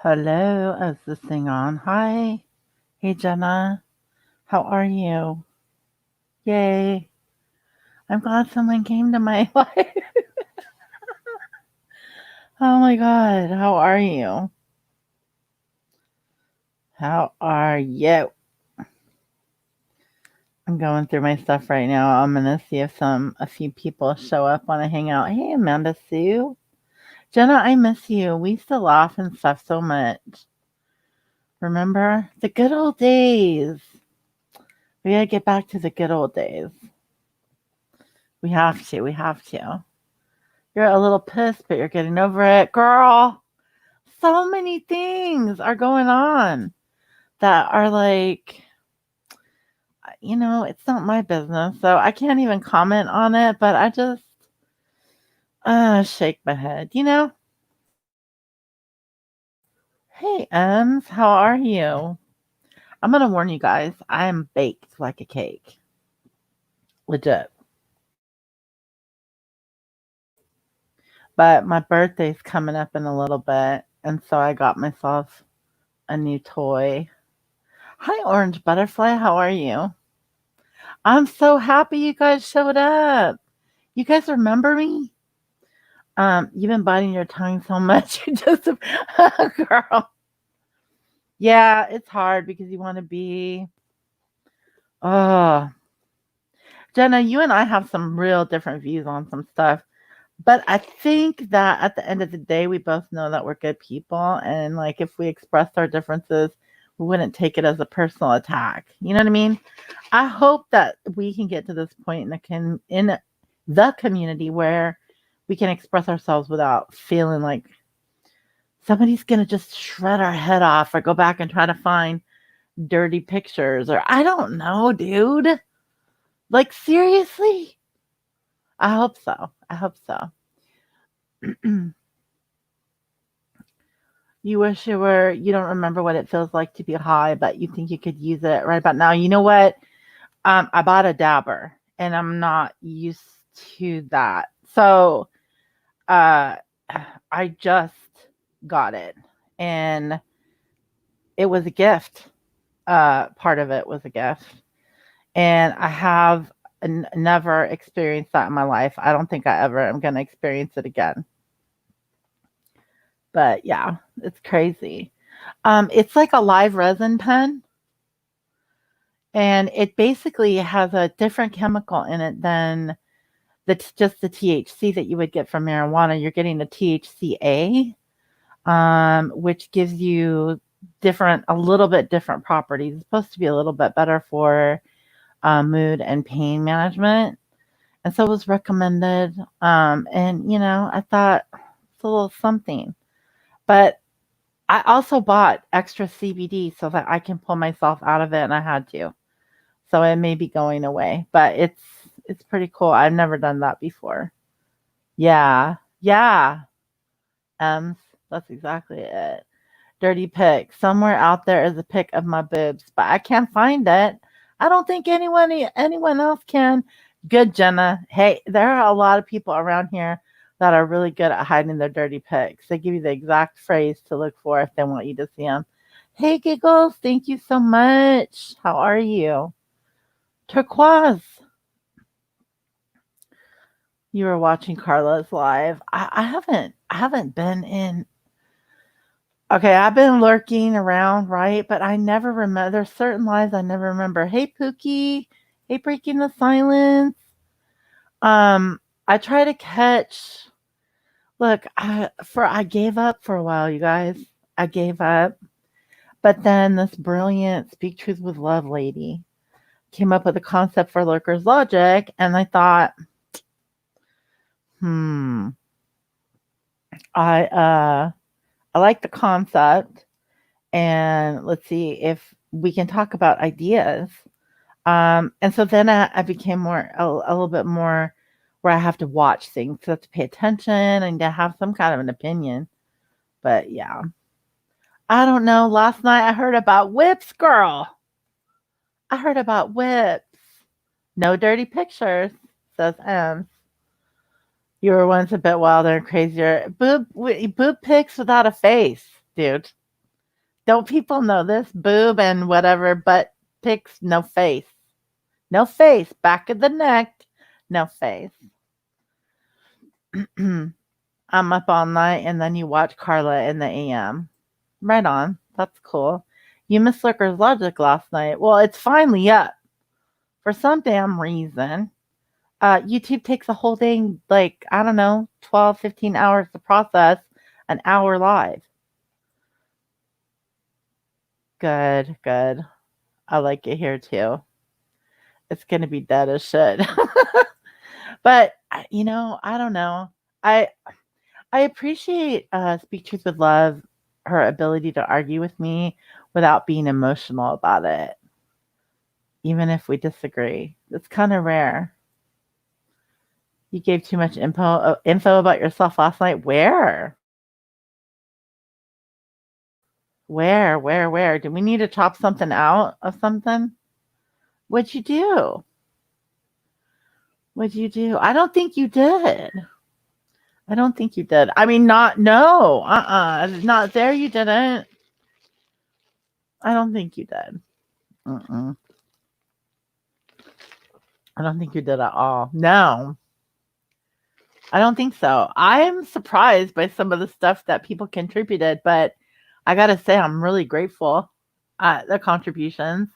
Hello, is this thing on? Hi. Hey, Jenna. How are you? Yay. I'm glad someone came to my life. Oh my God. How are you? How are you? I'm going through my stuff right now. I'm gonna see if a few people show up, want to hang out. Hey, Amanda Sue. Jenna, I miss you. We used to laugh and stuff so much. Remember the good old days? We gotta get back to the good old days. We have to. We have to. You're a little pissed, but you're getting over it. Girl, so many things are going on that are like, it's not my business. So I can't even comment on it, but I just shake my head. Hey, Ems, how are you? I'm going to warn you guys, I am baked like a cake. Legit. But my birthday's coming up in a little bit, and so I got myself a new toy. Hi, Orange Butterfly, how are you? I'm so happy you guys showed up. You guys remember me? You've been biting your tongue so much. You just, girl. Yeah, it's hard because you want to be. Oh, Jenna, you and I have some real different views on some stuff. But I think that at the end of the day, we both know that we're good people. And like, if we expressed our differences, we wouldn't take it as a personal attack. You know what I mean? I hope that we can get to this point in the community where we can express ourselves without feeling like somebody's going to just shred our head off or go back and try to find dirty pictures or I don't know, dude. Like, seriously? I hope so. I hope so. You wish you don't remember what it feels like to be high, but you think you could use it right about now. You know what? I bought a dabber and I'm not used to that. So uh, I just got it and it was a gift. Part of it was a gift. And I have never experienced that in my life. I don't think I ever am going to experience it again. But yeah, it's crazy. It's like a live resin pen, and it basically has a different chemical in it than just the THC that you would get from marijuana. You're getting the THCA, which gives you a little bit different properties. It's supposed to be a little bit better for mood and pain management. And so it was recommended. And, I thought it's a little something. But I also bought extra CBD so that I can pull myself out of it, and I had to. So it may be going away, but it's pretty cool. I've never done that before. Yeah. Yeah. Ems, that's exactly it. Dirty pic. Somewhere out there is a pic of my boobs, but I can't find it. I don't think anyone else can. Good, Jenna. Hey, there are a lot of people around here that are really good at hiding their dirty pics. They give you the exact phrase to look for if they want you to see them. Hey, Giggles, thank you so much. How are you? Turquoise. You were watching Carla's live. I haven't been in. Okay, I've been lurking around, right? But I never remember. There's certain lives I never remember. Hey, Pookie. Hey, Breaking the Silence. I try to catch. Look, I gave up for a while, you guys. I gave up. But then this brilliant Speak Truth with Love lady came up with a concept for Lurker's Logic, and I thought, hmm, I I like the concept, and let's see if we can talk about ideas. And so then I became a little bit more where I have to watch things, so I have to pay attention and to have some kind of an opinion. But yeah, I don't know. Last night I heard about whips, girl. I heard about whips. No dirty pictures, says M. You were once a bit wilder and crazier. Boob pics without a face, dude. Don't people know this? Boob and whatever, butt pics, no face. No face. Back of the neck, no face. I'm up all night and then you watch Carla in the AM. Right on. That's cool. You missed Lurker's Logic last night. Well, it's finally up for some damn reason. YouTube takes a whole thing, like, I don't know, 12, 15 hours to process an hour live. Good, good. I like it here too. It's going to be dead as shit. But, I don't know. I I appreciate Speak Truth with Love, her ability to argue with me without being emotional about it, even if we disagree. It's kind of rare. You gave too much info about yourself last night. Where? Where? Do we need to chop something out of something? What'd you do? What'd you do? I don't think you did. I don't think you did. I mean, no. Not there, you didn't. I don't think you did. Mm-mm. I don't think you did at all. No. I don't think so. I'm surprised by some of the stuff that people contributed, but I gotta say, I'm really grateful at the contributions.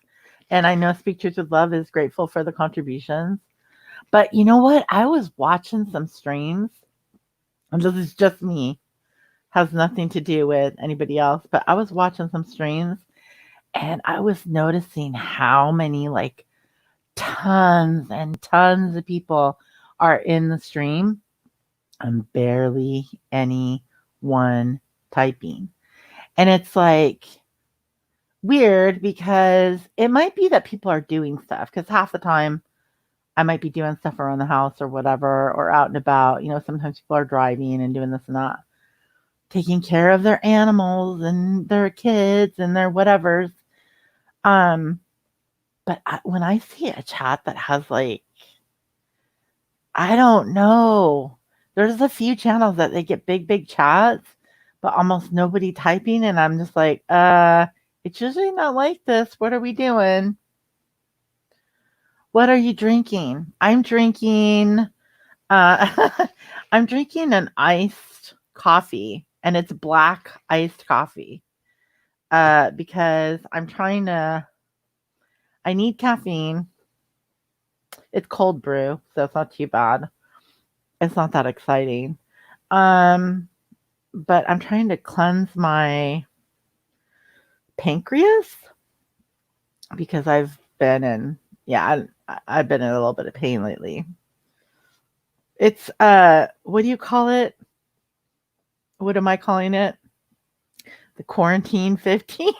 And I know Speak Truth with Love is grateful for the contributions. But you know what? I was watching some streams, and this is just me, has nothing to do with anybody else, but I was watching some streams and I was noticing how many, like, tons and tons of people are in the stream and barely anyone typing. And it's like weird because it might be that people are doing stuff, because half the time I might be doing stuff around the house or whatever, or out and about. Sometimes people are driving and doing this and that, taking care of their animals and their kids and their whatevers. But when I see a chat that has, like, I don't know, there's a few channels that they get big chats, but almost nobody typing, and I'm just like, it's usually not like this. What are we doing? What are you drinking? I'm drinking I'm drinking an iced coffee, and it's black iced coffee. Because I need caffeine. It's cold brew, so it's not too bad. It's not that exciting. Um, but I'm trying to cleanse my pancreas because I've been in, yeah, I've been in a little bit of pain lately. It's, what do you call it? What am I calling it? The quarantine 15.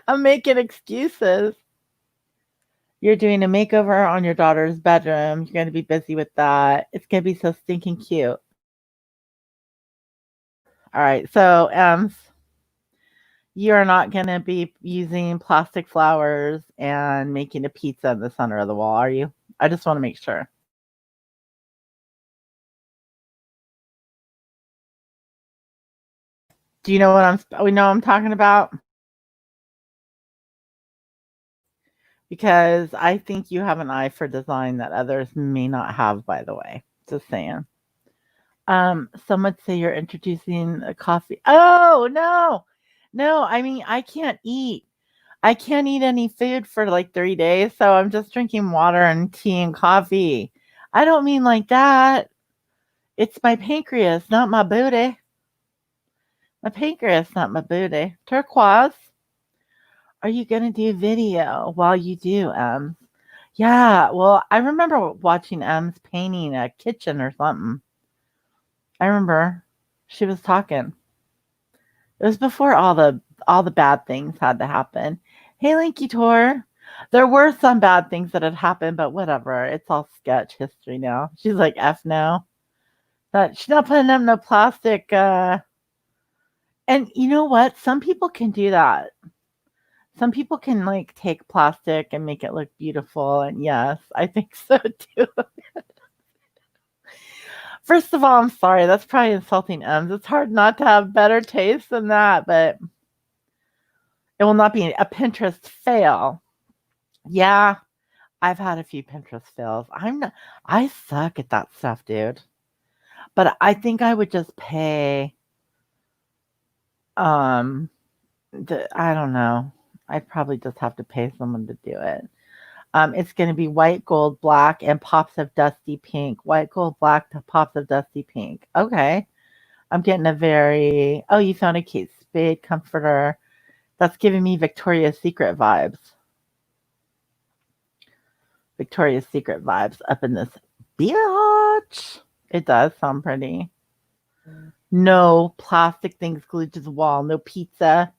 I'm making excuses. You're doing a makeover on your daughter's bedroom. You're going to be busy with that. It's going to be so stinking cute. All right. So, you're not going to be using plastic flowers and making a pizza in the center of the wall, are you? I just want to make sure. Do you know we know I'm talking about? Because I think you have an eye for design that others may not have, by the way. Just saying. Some would say you're introducing a coffee. Oh, no. No, I mean, I can't eat. I can't eat any food for like 3 days, so I'm just drinking water and tea and coffee. I don't mean like that. It's my pancreas, not my booty. My pancreas, not my booty. Turquoise, are you going to do video while you do, Ems? Yeah, well, I remember watching Ems painting a kitchen or something. I remember she was talking. It was before all the bad things had to happen. Hey, Linky Tor. There were some bad things that had happened, but whatever. It's all sketch history now. She's like, F no. That she's not putting up no plastic. And you know what? Some people can do that. Some people can, like, take plastic and make it look beautiful. And yes, I think so too. First of all, I'm sorry. That's probably insulting M's. It's hard not to have better taste than that, but it will not be a Pinterest fail. Yeah, I've had a few Pinterest fails. I suck at that stuff, dude. But I think I would just pay, um, I don't know. I'd probably just have to pay someone to do it. It's going to be white, gold, black, and pops of dusty pink. White, gold, black, to pops of dusty pink. Okay. I'm getting a very, oh, you found a Kate Spade comforter. That's giving me Victoria's Secret vibes. Victoria's Secret vibes up in this biatch. It does sound pretty. No plastic things glued to the wall. No pizza.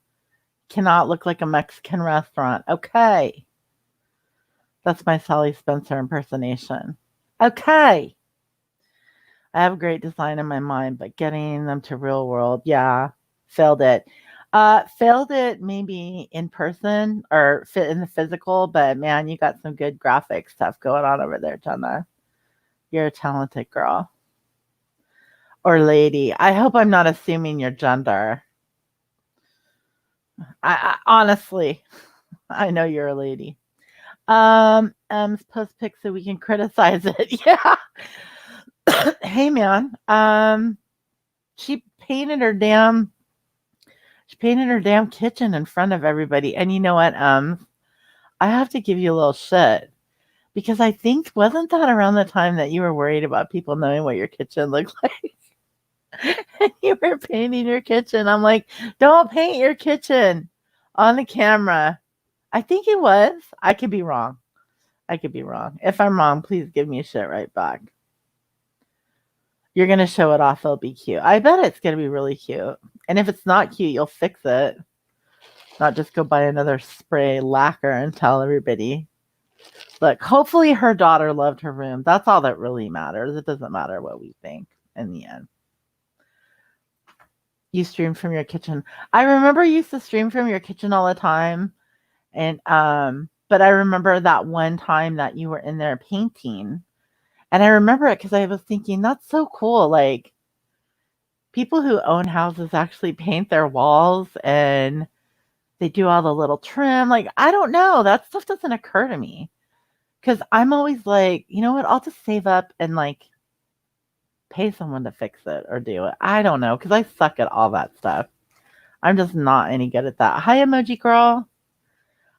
Cannot look like a Mexican restaurant. Okay. That's my Sally Spencer impersonation. Okay. I have a great design in my mind, but getting them to real world, yeah, failed it. Failed it maybe in person or fit in the physical, but man, you got some good graphic stuff going on over there, Jenna. You're a talented girl. Or lady. I hope I'm not assuming your gender. I honestly, I know you're a lady. Post pic so we can criticize it. Yeah. Hey man. She painted her damn kitchen in front of everybody. And you know what? I have to give you a little shit because I think wasn't that around the time that you were worried about people knowing what your kitchen looked like? And you were painting your kitchen. I'm like, don't paint your kitchen on the camera. I think it was. I could be wrong. If I'm wrong, please give me a shit right back. You're gonna show it off. It'll be cute. I bet it's gonna be really cute. And if it's not cute, you'll fix it. Not just go buy another spray lacquer and tell everybody. Look, hopefully her daughter loved her room. That's all that really matters. It doesn't matter what we think in the end. You stream from your kitchen. I remember you used to stream from your kitchen all the time. And but I remember that one time that you were in there painting. And I remember it because I was thinking, that's so cool. Like people who own houses actually paint their walls and they do all the little trim. Like, I don't know. That stuff doesn't occur to me. Because I'm always like, you know what? I'll just save up and like pay someone to fix it or do it. I don't know. Because I suck at all that stuff. I'm just not any good at that. Hi, emoji girl.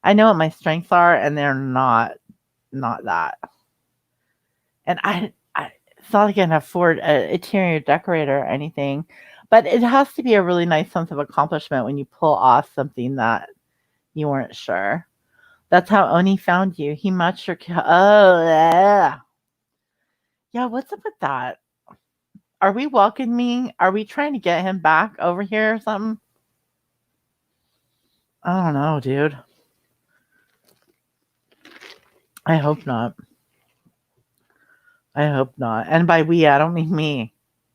I know what my strengths are, and they're not that. And it's not like I can afford an interior decorator or anything, but it has to be a really nice sense of accomplishment when you pull off something that you weren't sure. That's how Oni found you. He matched your oh yeah. Yeah, what's up with that? Are we welcoming? Are we trying to get him back over here or something? I don't know, dude. I hope not. I hope not. And by we, I don't mean me.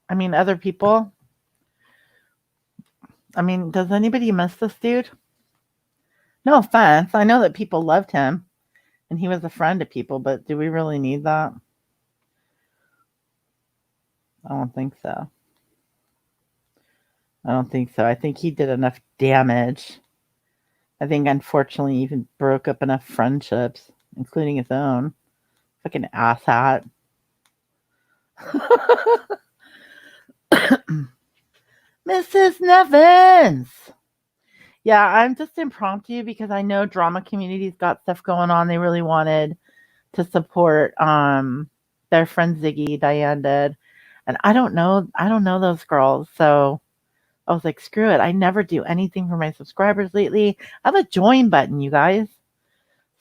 I mean other people. I mean, does anybody miss this dude? No offense. I know that people loved him and he was a friend to people, but do we really need that? I don't think so. I think he did enough damage. I think, unfortunately, he even broke up enough friendships, including his own. Fucking asshat. Mrs. Nevins. Yeah, I'm just impromptu because I know drama community's got stuff going on. They really wanted to support their friend Ziggy, Diane did. And I don't know those girls. So I was like, screw it. I never do anything for my subscribers lately. I have a join button, you guys.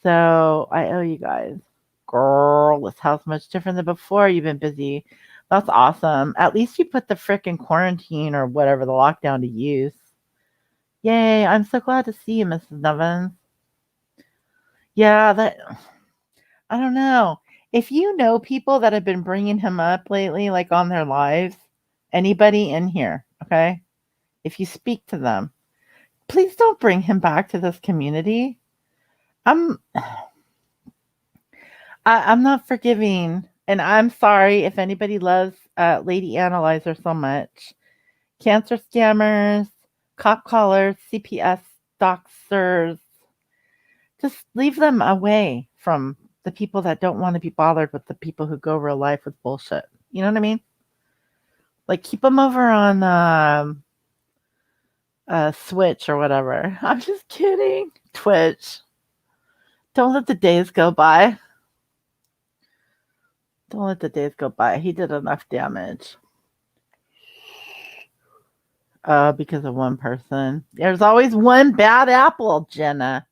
So I owe you guys. Girl, this house much different than before. You've been busy. That's awesome. At least you put the frickin' quarantine or whatever the lockdown to use. Yay, I'm so glad to see you, Mrs. Nevins. Yeah, I don't know. If you know people that have been bringing him up lately, like on their lives, anybody in here, okay? If you speak to them, please don't bring him back to this community. I'm not forgiving And I'm sorry if anybody loves Lady Analyzer so much. Cancer scammers, cop callers, CPS doxers, just leave them away from the people that don't want to be bothered with the people who go real life with bullshit. You know what I mean? Like keep them over on Switch or whatever. I'm just kidding. Twitch. Don't let the days go by. Don't let the days go by. He did enough damage. Because of one person. There's always one bad apple, Jenna.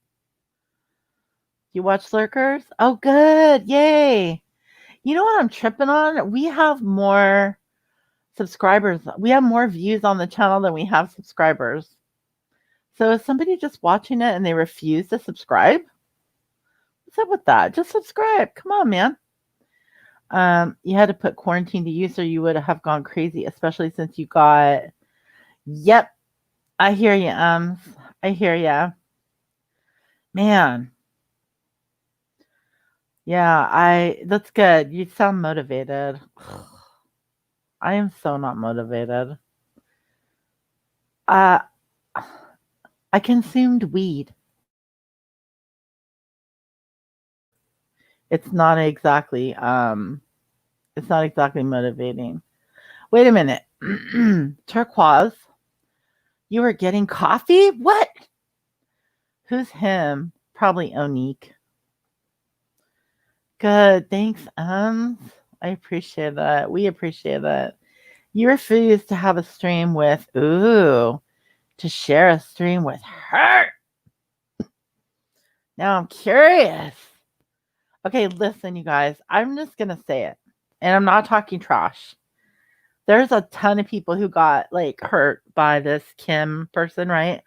You watch Lurkers? Oh, good. Yay. You know what I'm tripping on? We have more subscribers. We have more views on the channel than we have subscribers. So is somebody just watching it and they refuse to subscribe? What's up with that? Just subscribe. Come on, man. You had to put quarantine to use or you would have gone crazy, especially since you got... Yep. I hear you, I hear ya. Man. Yeah, that's good. You sound motivated. I am so not motivated. I consumed weed. It's not exactly motivating. Wait a minute. Turquoise, you were getting coffee? What? Who's him? Probably Onique. Good. Thanks, I appreciate that. We appreciate that. You refused to have a stream with to share a stream with her. Now I'm curious. Okay, listen, you guys. I'm just gonna say it. And I'm not talking trash. There's a ton of people who got like hurt by this Kim person, right?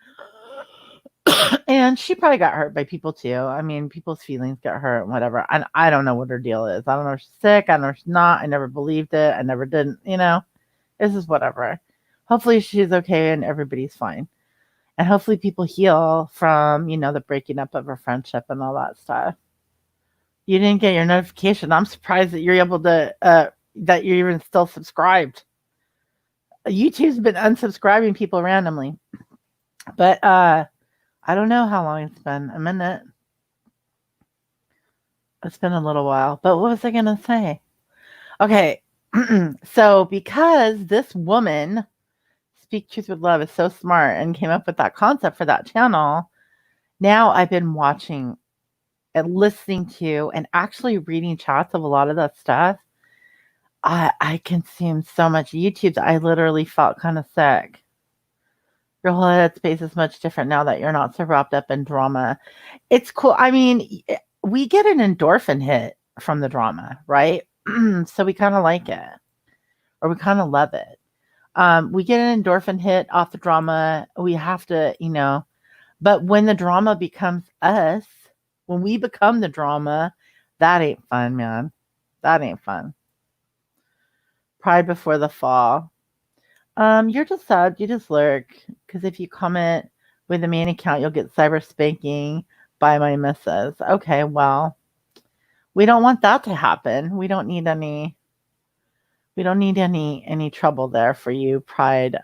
And she probably got hurt by people too. I mean, people's feelings get hurt, whatever. And I don't know what her deal is. I don't know if she's sick. I don't know if she's not. I never believed it. I never didn't, This is whatever. Hopefully she's okay and everybody's fine. And hopefully people heal from, the breaking up of her friendship and all that stuff. You didn't get your notification. I'm surprised that you're able to, that you're even still subscribed. YouTube's been unsubscribing people randomly. But I don't know how long it's been. A minute. It's been a little while. But what was I going to say? Okay. So because this woman, Speak Truth with Love, is so smart and came up with that concept for that channel, now I've been watching and listening to and actually reading chats of a lot of that stuff. I consumed so much YouTube that I literally felt kind of sick. Your whole headspace is much different now that you're not so wrapped up in drama. It's cool. I mean, we get an endorphin hit from the drama, right? So we kind of like it, or we kind of love it. We get an endorphin hit off the drama. We have to, but when the drama becomes us, when we become the drama, that ain't fun, man. That ain't fun. Pride before the fall. You're just sad. You just lurk. Because if you comment with a main account, you'll get cyber spanking by my missus. Okay, well, we don't want that to happen. We don't need any trouble there for you, Pride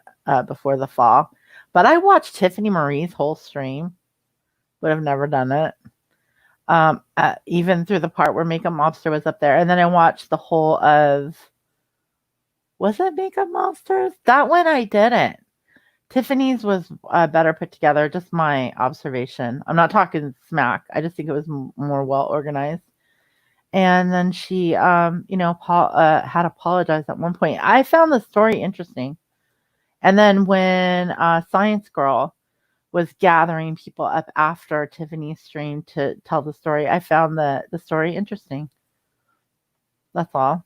before the fall. But I watched Tiffany Marie's whole stream. Would have never done it. Even through the part where Makeup Mobster was up there. And then I watched the whole of... Was it Makeup Monsters? That one I didn't. Tiffany's was better put together. Just my observation. I'm not talking smack. I just think it was more well organized. And then she, had apologized at one point. I found the story interesting. And then when Science Girl was gathering people up after Tiffany's stream to tell the story, I found the story interesting. That's all.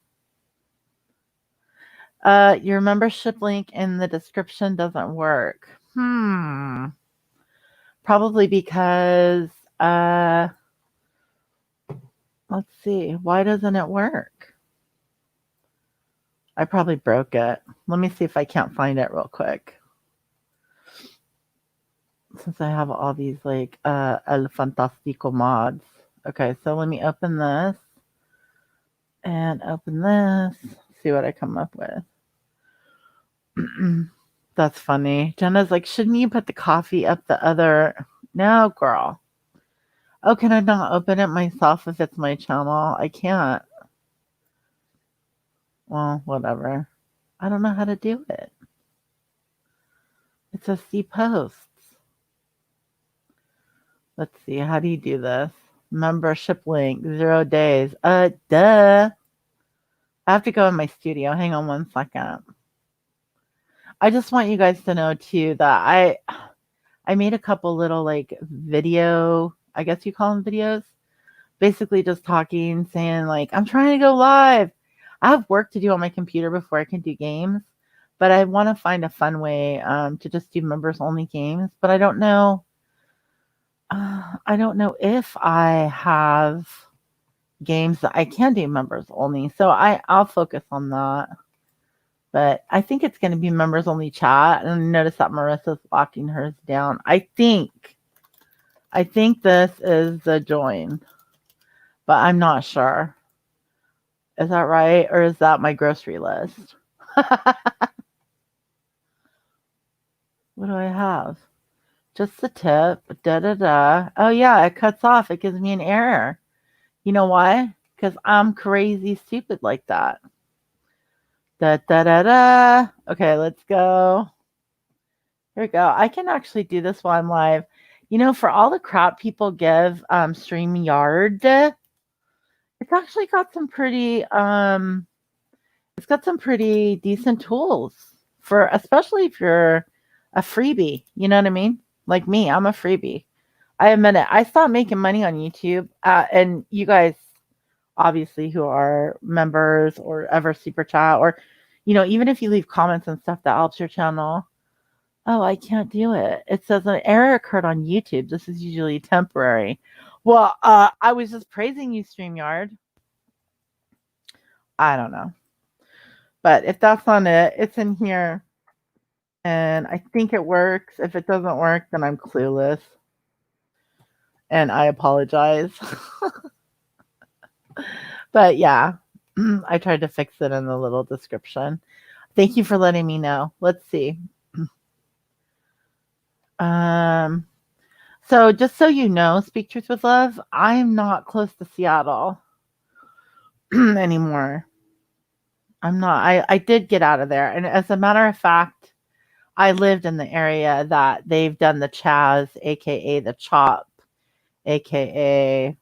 Your membership link in the description doesn't work. Probably because, let's see. Why doesn't it work? I probably broke it. Let me see if I can't find it real quick. Since I have all these like El Fantastico mods. Okay, so let me open this. And open this. See what I come up with. That's funny. Jenna's like, shouldn't you put the coffee up the other? No, girl. Oh, can I not open it myself if it's my channel? I can't. Well, whatever. I don't know how to do it. It says see posts. Let's see. How do you do this? Membership link, 0 days. Duh. I have to go in my studio. Hang on 1 second. I just want you guys to know too that I made a couple little like video, I guess you call them videos, basically just talking, saying like, I'm trying to go live. I have work to do on my computer before I can do games, but I want to find a fun way to just do members only games. But I don't know. I don't know if I have games that I can do members only. So I'll focus on that. But I think it's going to be members only chat. And notice that Marissa's locking hers down. I think this is the join, but I'm not sure. Is that right? Or is that my grocery list? What do I have? Just the tip. Da da da. Oh yeah, it cuts off. It gives me an error. You know why? Because I'm crazy stupid like that. Da da da da. Okay, let's go. Here we go. I can actually do this while I'm live. You know, for all the crap people give StreamYard, it's actually got some pretty decent tools for, especially if you're a freebie. You know what I mean? Like me, I'm a freebie. I admit it. I stopped making money on YouTube, and you guys, obviously, who are members or ever super chat, or even if you leave comments and stuff, that helps your channel. Oh, I can't do it. It says an error occurred on YouTube. This is usually temporary. Well, I was just praising you, StreamYard. I don't know. But if that's not it, it's in here. And I think it works. If it doesn't work, then I'm clueless. And I apologize. But yeah, I tried to fix it in the little description. Thank you for letting me know. Let's see. So just so you know, Speak Truth with Love, I'm not close to Seattle anymore. I'm not. I did get out of there. And as a matter of fact, I lived in the area that they've done the Chaz, aka the Chop, aka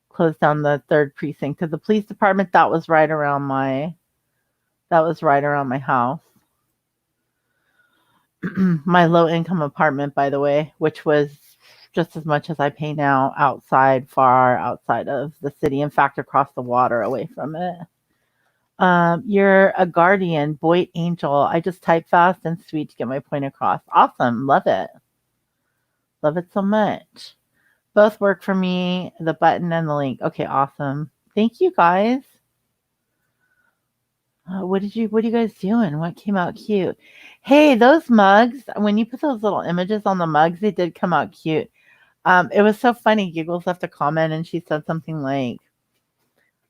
closed down the 3rd precinct to the police department. That was right around my house. My low income apartment, by the way, which was just as much as I pay now, far outside of the city. In fact, across the water away from it. You're a guardian, boy angel. I just type fast and sweet to get my point across. Awesome. Love it. Love it so much. Both work for me, the button and the link. Okay, awesome. Thank you guys. What are you guys doing? What came out cute? Hey, those mugs, when you put those little images on the mugs, they did come out cute. It was so funny. Giggles left a comment and she said something like,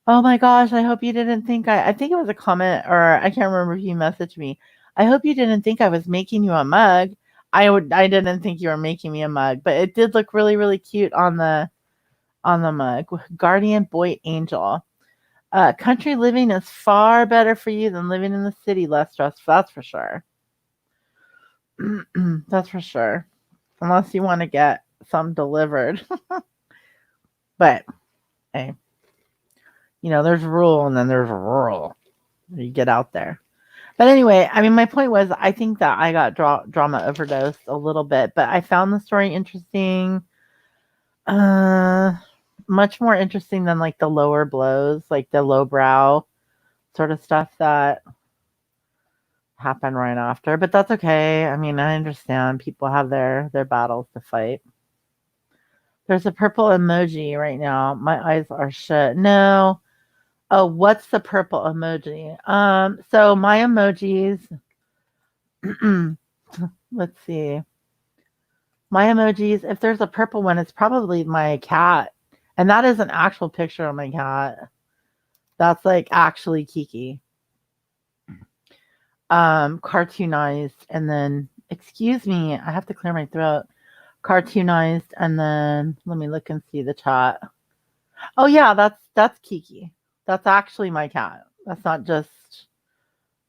oh my gosh, I hope you didn't think I think it was a comment, or I can't remember if you messaged me. I hope you didn't think I was making you a mug. I didn't think you were making me a mug, but it did look really, really cute on the mug. Guardian boy angel. Country living is far better for you than living in the city, less stressful. That's for sure. That's for sure. Unless you want to get some delivered. But hey, there's rural and then there's rural. You get out there. But anyway, I mean, my point was, I think that I got drama overdosed a little bit, but I found the story interesting. Much more interesting than like the lower blows, like the lowbrow sort of stuff that happened right after. But that's okay. I mean, I understand people have their battles to fight. There's a purple emoji right now. My eyes are shut. No. Oh, what's the purple emoji? So my emojis, let's see. My emojis, if there's a purple one, it's probably my cat. And that is an actual picture of my cat. That's like actually Kiki. Cartoonized and then excuse me, I have to clear my throat. Cartoonized and then let me look and see the chat. Oh yeah, that's Kiki. That's actually my cat. That's not just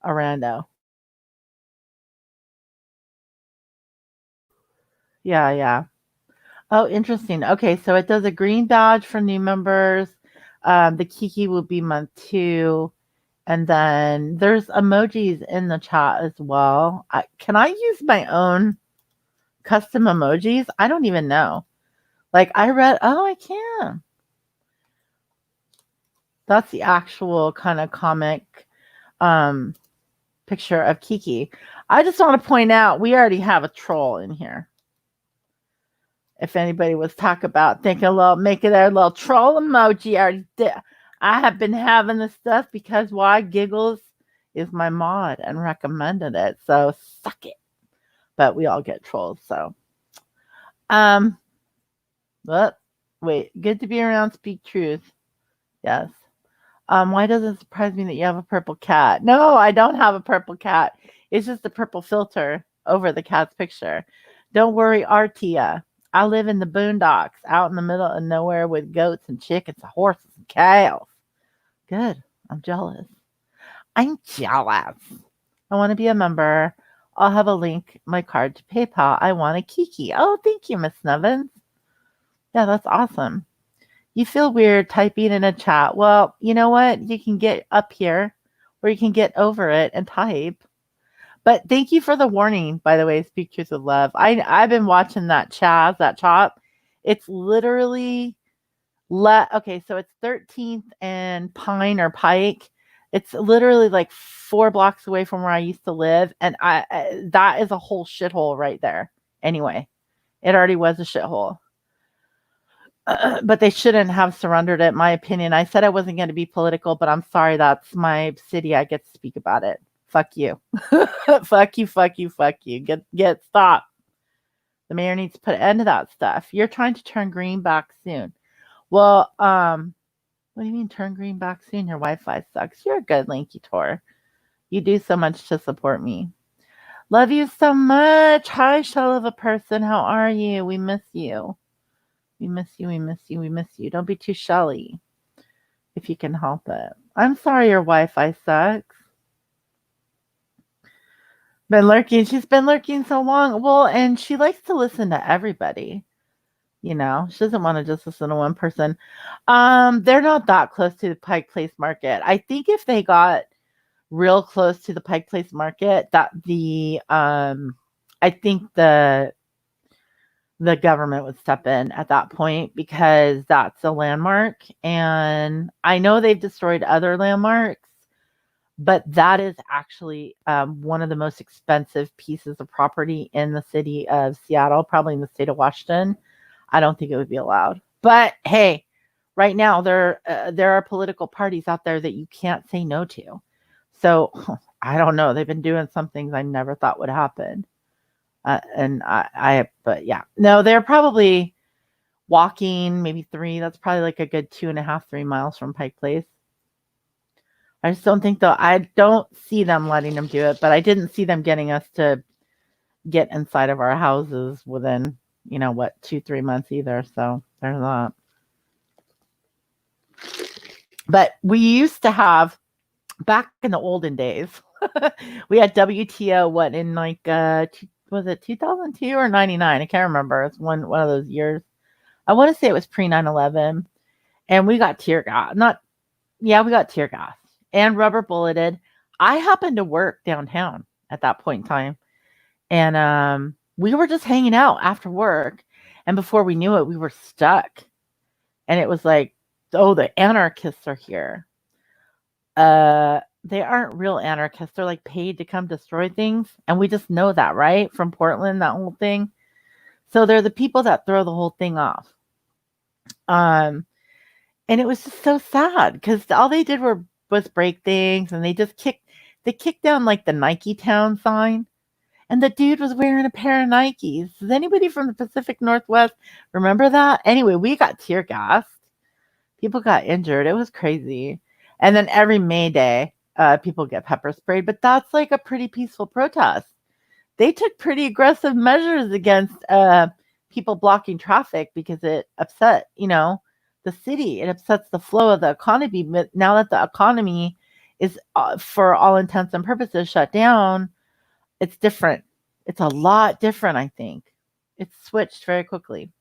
a rando. Yeah, yeah. Oh, interesting. Okay, so it does a green badge for new members. The Kiki will be month 2. And then there's emojis in the chat as well. Can I use my own custom emojis? I don't even know. Like I read, oh, I can. That's the actual kind of comic um, picture of Kiki. I just want to point out we already have a troll in here. If anybody was talking about thinking a little, making their little troll emoji, I have been having this stuff because why Giggles is my mod and recommended it. So suck it. But we all get trolls. So, but wait, good to be around. Speak truth. Yes. Why does it surprise me that you have a purple cat? No, I don't have a purple cat. It's just a purple filter over the cat's picture. Don't worry, Artia. I live in the boondocks, out in the middle of nowhere with goats and chickens and horses and cows. Good. I'm jealous. I'm jealous. I want to be a member. I'll have a link, my card to PayPal. I want a Kiki. Oh, thank you, Miss Nevins. Yeah, that's awesome. You feel weird typing in a chat. Well, you know what? You can get up here or you can get over it and type. But thank you for the warning, by the way, Speak Truth with Love. I've been watching that that chop. It's literally okay, so it's 13th and Pine or Pike. It's literally like 4 blocks away from where I used to live. And that is a whole shithole right there. Anyway, it already was a shithole. But they shouldn't have surrendered it, in my opinion. I said I wasn't going to be political, but I'm sorry. That's my city. I get to speak about it. Fuck you. Fuck you, fuck you, fuck you. Get stop. The mayor needs to put an end to that stuff. You're trying to turn green back soon. Well, what do you mean turn green back soon? Your Wi-Fi sucks. You're a good Linky Tor. You do so much to support me. Love you so much. Hi, shell of a person. How are you? We miss you. We miss you. We miss you. We miss you. Don't be too shelly if you can help it. I'm sorry your Wi-Fi sucks. Been lurking. She's been lurking so long. Well, and she likes to listen to everybody. You know, she doesn't want to just listen to one person. They're not that close to the Pike Place Market. I think if they got real close to the Pike Place Market, that I think the government would step in at that point because that's a landmark. And I know they've destroyed other landmarks, but that is actually one of the most expensive pieces of property in the city of Seattle, probably in the state of Washington. I don't think it would be allowed. But hey, right now there are political parties out there that you can't say no to. So I don't know. They've been doing some things I never thought would happen. But yeah, no, they're probably walking maybe 3. That's probably like a good 2.5, 3 miles from Pike Place. I just don't think I don't see them letting them do it, but I didn't see them getting us to get inside of our houses within, 2-3 months either. So there's that. But we used to have, back in the olden days, we had WTO, in like, was it 2002 or 99? I can't remember. It's one of those years. I want to say it was pre 9/11, and we got tear gas. We got tear gas and rubber bulleted. I happened to work downtown at that point in time, and we were just hanging out after work, and before we knew it, we were stuck, and it was like, oh, the anarchists are here. They aren't real anarchists. They're like paid to come destroy things. And we just know that, right? From Portland, that whole thing. So they're the people that throw the whole thing off. And it was just so sad because all they did was break things, and they kicked down like the Nike Town sign. And the dude was wearing a pair of Nikes. Does anybody from the Pacific Northwest remember that? Anyway, we got tear gassed. People got injured. It was crazy. And then every May Day, people get pepper sprayed, but that's like a pretty peaceful protest. They took pretty aggressive measures against people blocking traffic because it upset, the city. It upsets the flow of the economy. But now that the economy is, for all intents and purposes, shut down, it's different. It's a lot different, I think. It's switched very quickly.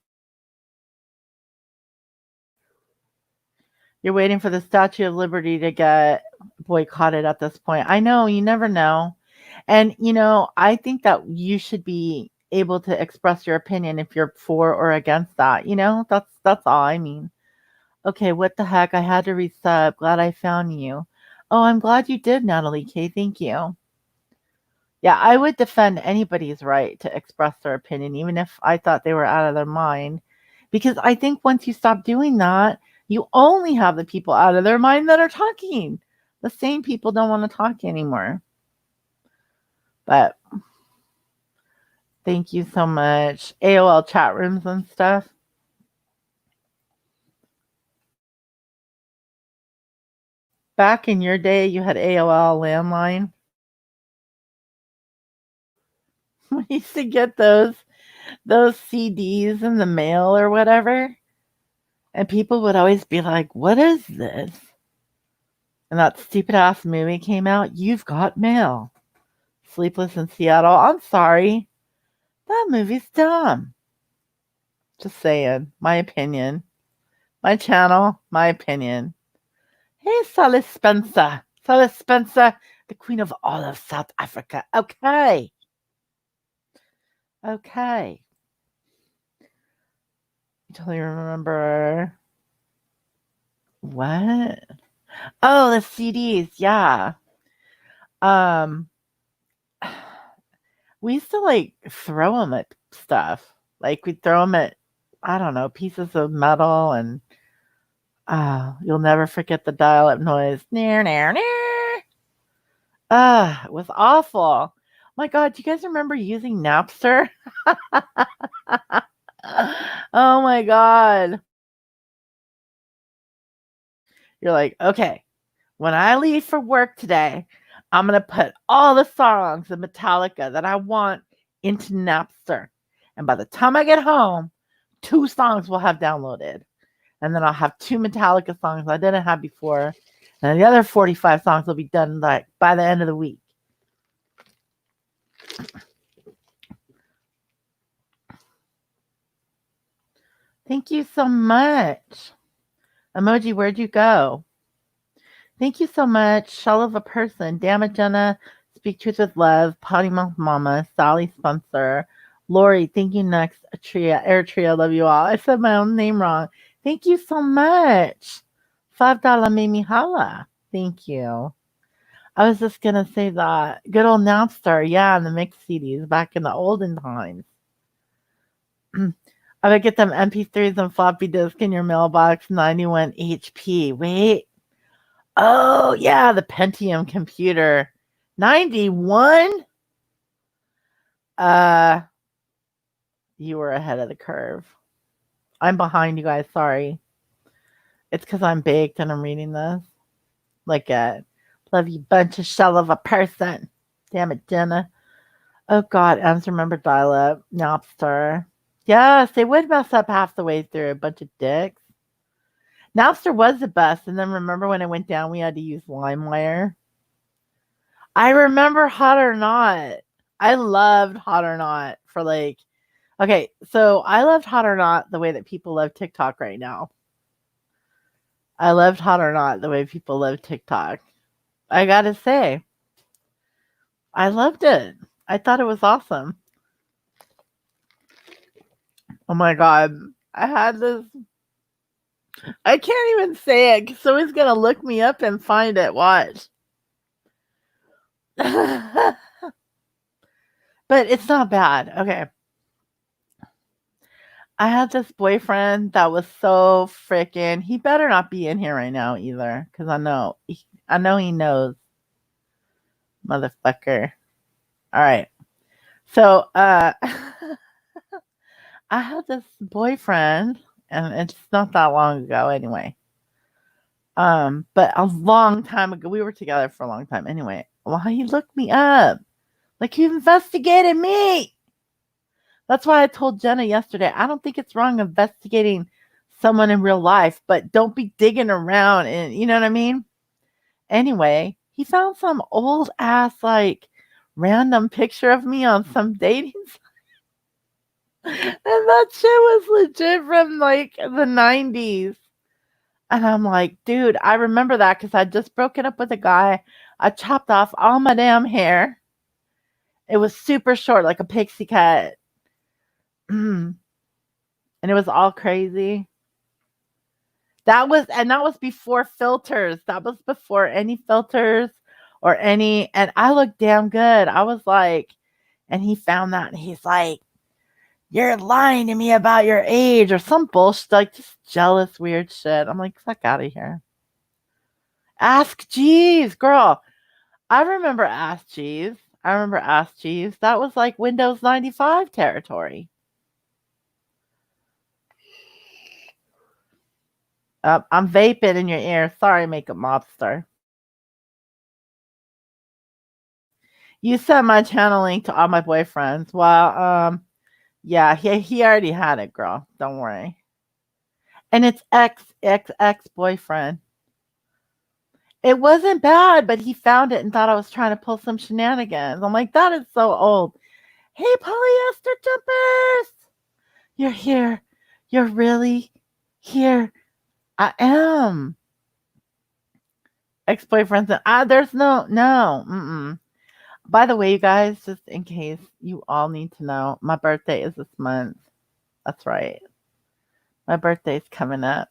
You're waiting for the Statue of Liberty to get boycotted at this point. I know, you never know. And, I think that you should be able to express your opinion if you're for or against that. That's all I mean. Okay, what the heck? I had to resub. Glad I found you. Oh, I'm glad you did, Natalie K. Thank you. Yeah, I would defend anybody's right to express their opinion, even if I thought they were out of their mind. Because I think once you stop doing that, you only have the people out of their mind that are talking. The same people don't want to talk anymore. But thank you so much. AOL chat rooms and stuff. Back in your day, you had AOL landline. We used to get those CDs in the mail or whatever, and people would always be like, "What is this?" And that stupid ass movie came out. You've Got Mail. Sleepless in Seattle. I'm sorry. That movie's dumb. Just saying. My opinion. My channel. My opinion. Hey, Sally Spencer. Sally Spencer, the queen of all of South Africa. Okay. Okay. You totally remember. What? Oh, the CDs. Yeah. Um, we used to like throw them at stuff. Like we'd throw them at, I don't know, pieces of metal, and you'll never forget the dial-up noise. Near, near, near. It was awful. My God, do you guys remember using Napster? Oh my God. You're like, okay, when I leave for work today, I'm going to put all the songs of Metallica that I want into Napster. And by the time I get home, 2 songs will have downloaded. And then I'll have 2 Metallica songs I didn't have before. And the other 45 songs will be done like by the end of the week. Thank you so much. Emoji, where'd you go? Thank you so much. Shell of a person. Damn it, Jenna. Speak Truth with Love. Potty Mouth Mama. Sally Spencer. Lori, thank you next. Air Tria, love you all. I said my own name wrong. Thank you so much. $5 made me holla. Thank you. I was just gonna say that. Good old Napster, yeah, and the mix CDs back in the olden times. I would get them MP3s and floppy disk in your mailbox, 91 HP. Wait. Oh, yeah, the Pentium computer. 91? You were ahead of the curve. I'm behind you guys, sorry. It's because I'm baked and I'm reading this. Like a love you bunch of shell of a person. Damn it, Jenna. Oh God, Ems remember dial up. Napster. Yes, they would mess up half the way through, a bunch of dicks. Napster was the best, and then remember when it went down, we had to use LimeWire. I remember Hot or Not. I loved Hot or Not for like, okay, so I loved Hot or Not the way that people love TikTok right now. I loved Hot or Not the way people love TikTok. I gotta say, I loved it. I thought it was awesome. Oh my God. I had this. I can't even say it because someone's going to look me up and find it. Watch. But it's not bad. Okay. I had this boyfriend that was so freaking. He better not be in here right now either, because I know he knows, motherfucker. All right. So, I had this boyfriend, and it's not that long ago anyway. But a long time ago, we were together for a long time. Anyway, well, he looked me up. Like he investigated me. That's why I told Jenna yesterday, I don't think it's wrong investigating someone in real life, but don't be digging around and you know what I mean? Anyway, he found some old ass like random picture of me on some dating site. And that shit was legit from like the 90s. And I'm like, dude, I remember that because I'd just broken up with a guy. I chopped off all my damn hair. It was super short, like a pixie cut. And it was all crazy. That was before filters. That was before any filters or any, and I looked damn good. I was like, and he found that and he's like, you're lying to me about your age or some bullshit, like just jealous, weird shit. I'm like, fuck out of here. Ask Jeeves, girl. I remember Ask Jeeves. That was like Windows 95 territory. I'm vaping in your ear. Sorry, makeup mobster. You sent my channel link to all my boyfriends. Well, yeah, he already had it, girl. Don't worry. And it's ex boyfriend. It wasn't bad, but he found it and thought I was trying to pull some shenanigans. I'm like, that is so old. Hey, polyester jumpers, you're here. You're really here. I am. Ex-boyfriends. There's no. Mm-mm. By the way, you guys, just in case you all need to know, my birthday is this month. That's right. My birthday's coming up.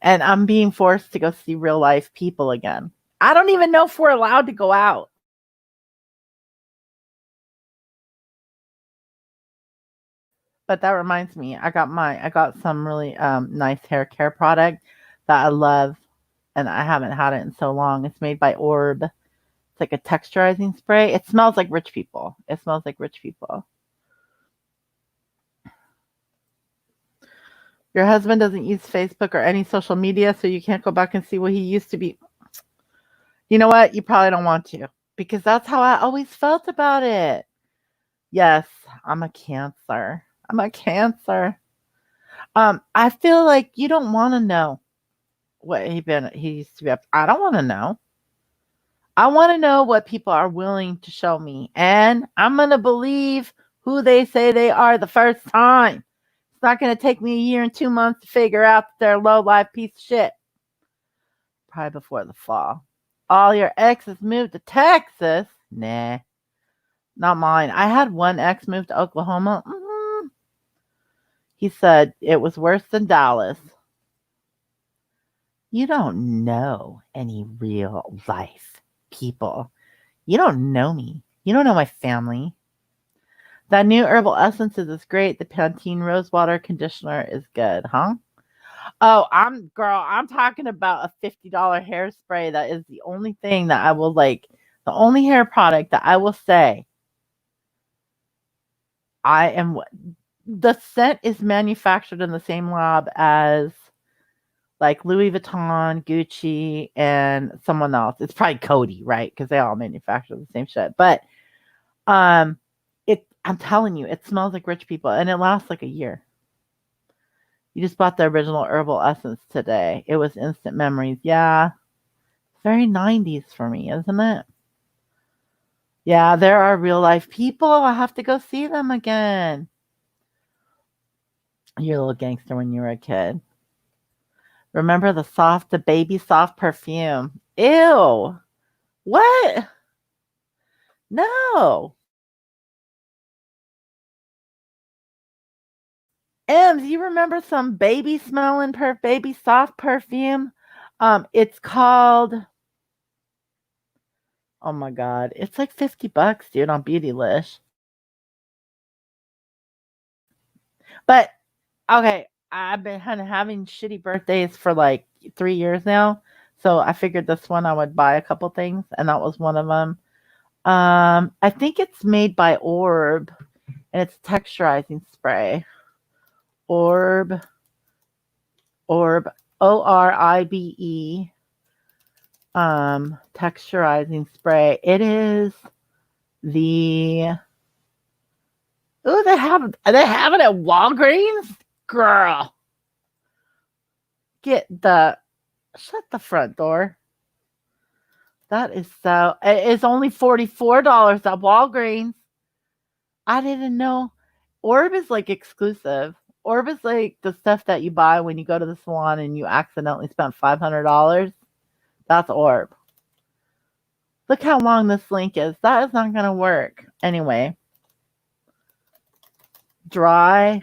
And I'm being forced to go see real life people again. I don't even know if we're allowed to go out. But that reminds me, I got some really nice hair care product that I love, and I haven't had it in so long. It's made by Orb. It's like a texturizing spray. It smells like rich people. Your husband doesn't use Facebook or any social media, so you can't go back and see what he used to be. You know what? You probably don't want to, because that's how I always felt about it. Yes, I'm a Cancer. I feel like you don't want to know what he used to be up. I don't want to know. I want to know what people are willing to show me, and I'm gonna believe who they say they are the first time. It's not gonna take me a year and 2 months to figure out that they're a low life piece of shit. Probably before the fall. All your exes moved to Texas? Nah, not mine. I had one ex move to Oklahoma. He said it was worse than Dallas. You don't know any real life people. You don't know me. You don't know my family. That new herbal essences is great. The Pantene Rosewater conditioner is good, huh? Oh, I'm talking about a $50 hairspray that is the only thing that I will like, the only hair product that I will say the scent is manufactured in the same lab as like Louis Vuitton, Gucci, and someone else. It's probably Cody, right? Because they all manufacture the same shit. But I'm telling you, it smells like rich people, and it lasts like a year. You just bought the original herbal essence today. It was instant memories. Yeah, very 90s for me, isn't it? Yeah, there are real life people. I have to go see them again. You're a little gangster when you were a kid. Remember the baby soft perfume. Ew. What? No. Ems, you remember some baby smelling baby soft perfume? It's called, oh my God, it's like $50, dude, on Beautylish. But okay, I've been having shitty birthdays for like 3 years now. So I figured this one I would buy a couple things, and that was one of them. I think it's made by Orb, and it's texturizing spray. Orb. ORIBE texturizing spray. It is the they have it at Walgreens? Girl. Shut the front door. That is so it's only $44 at Walgreens. I didn't know. Orb is like exclusive. Orb is like the stuff that you buy when you go to the salon and you accidentally spent $500. That's Orb. Look how long this link is. That is not going to work. Anyway. Dry.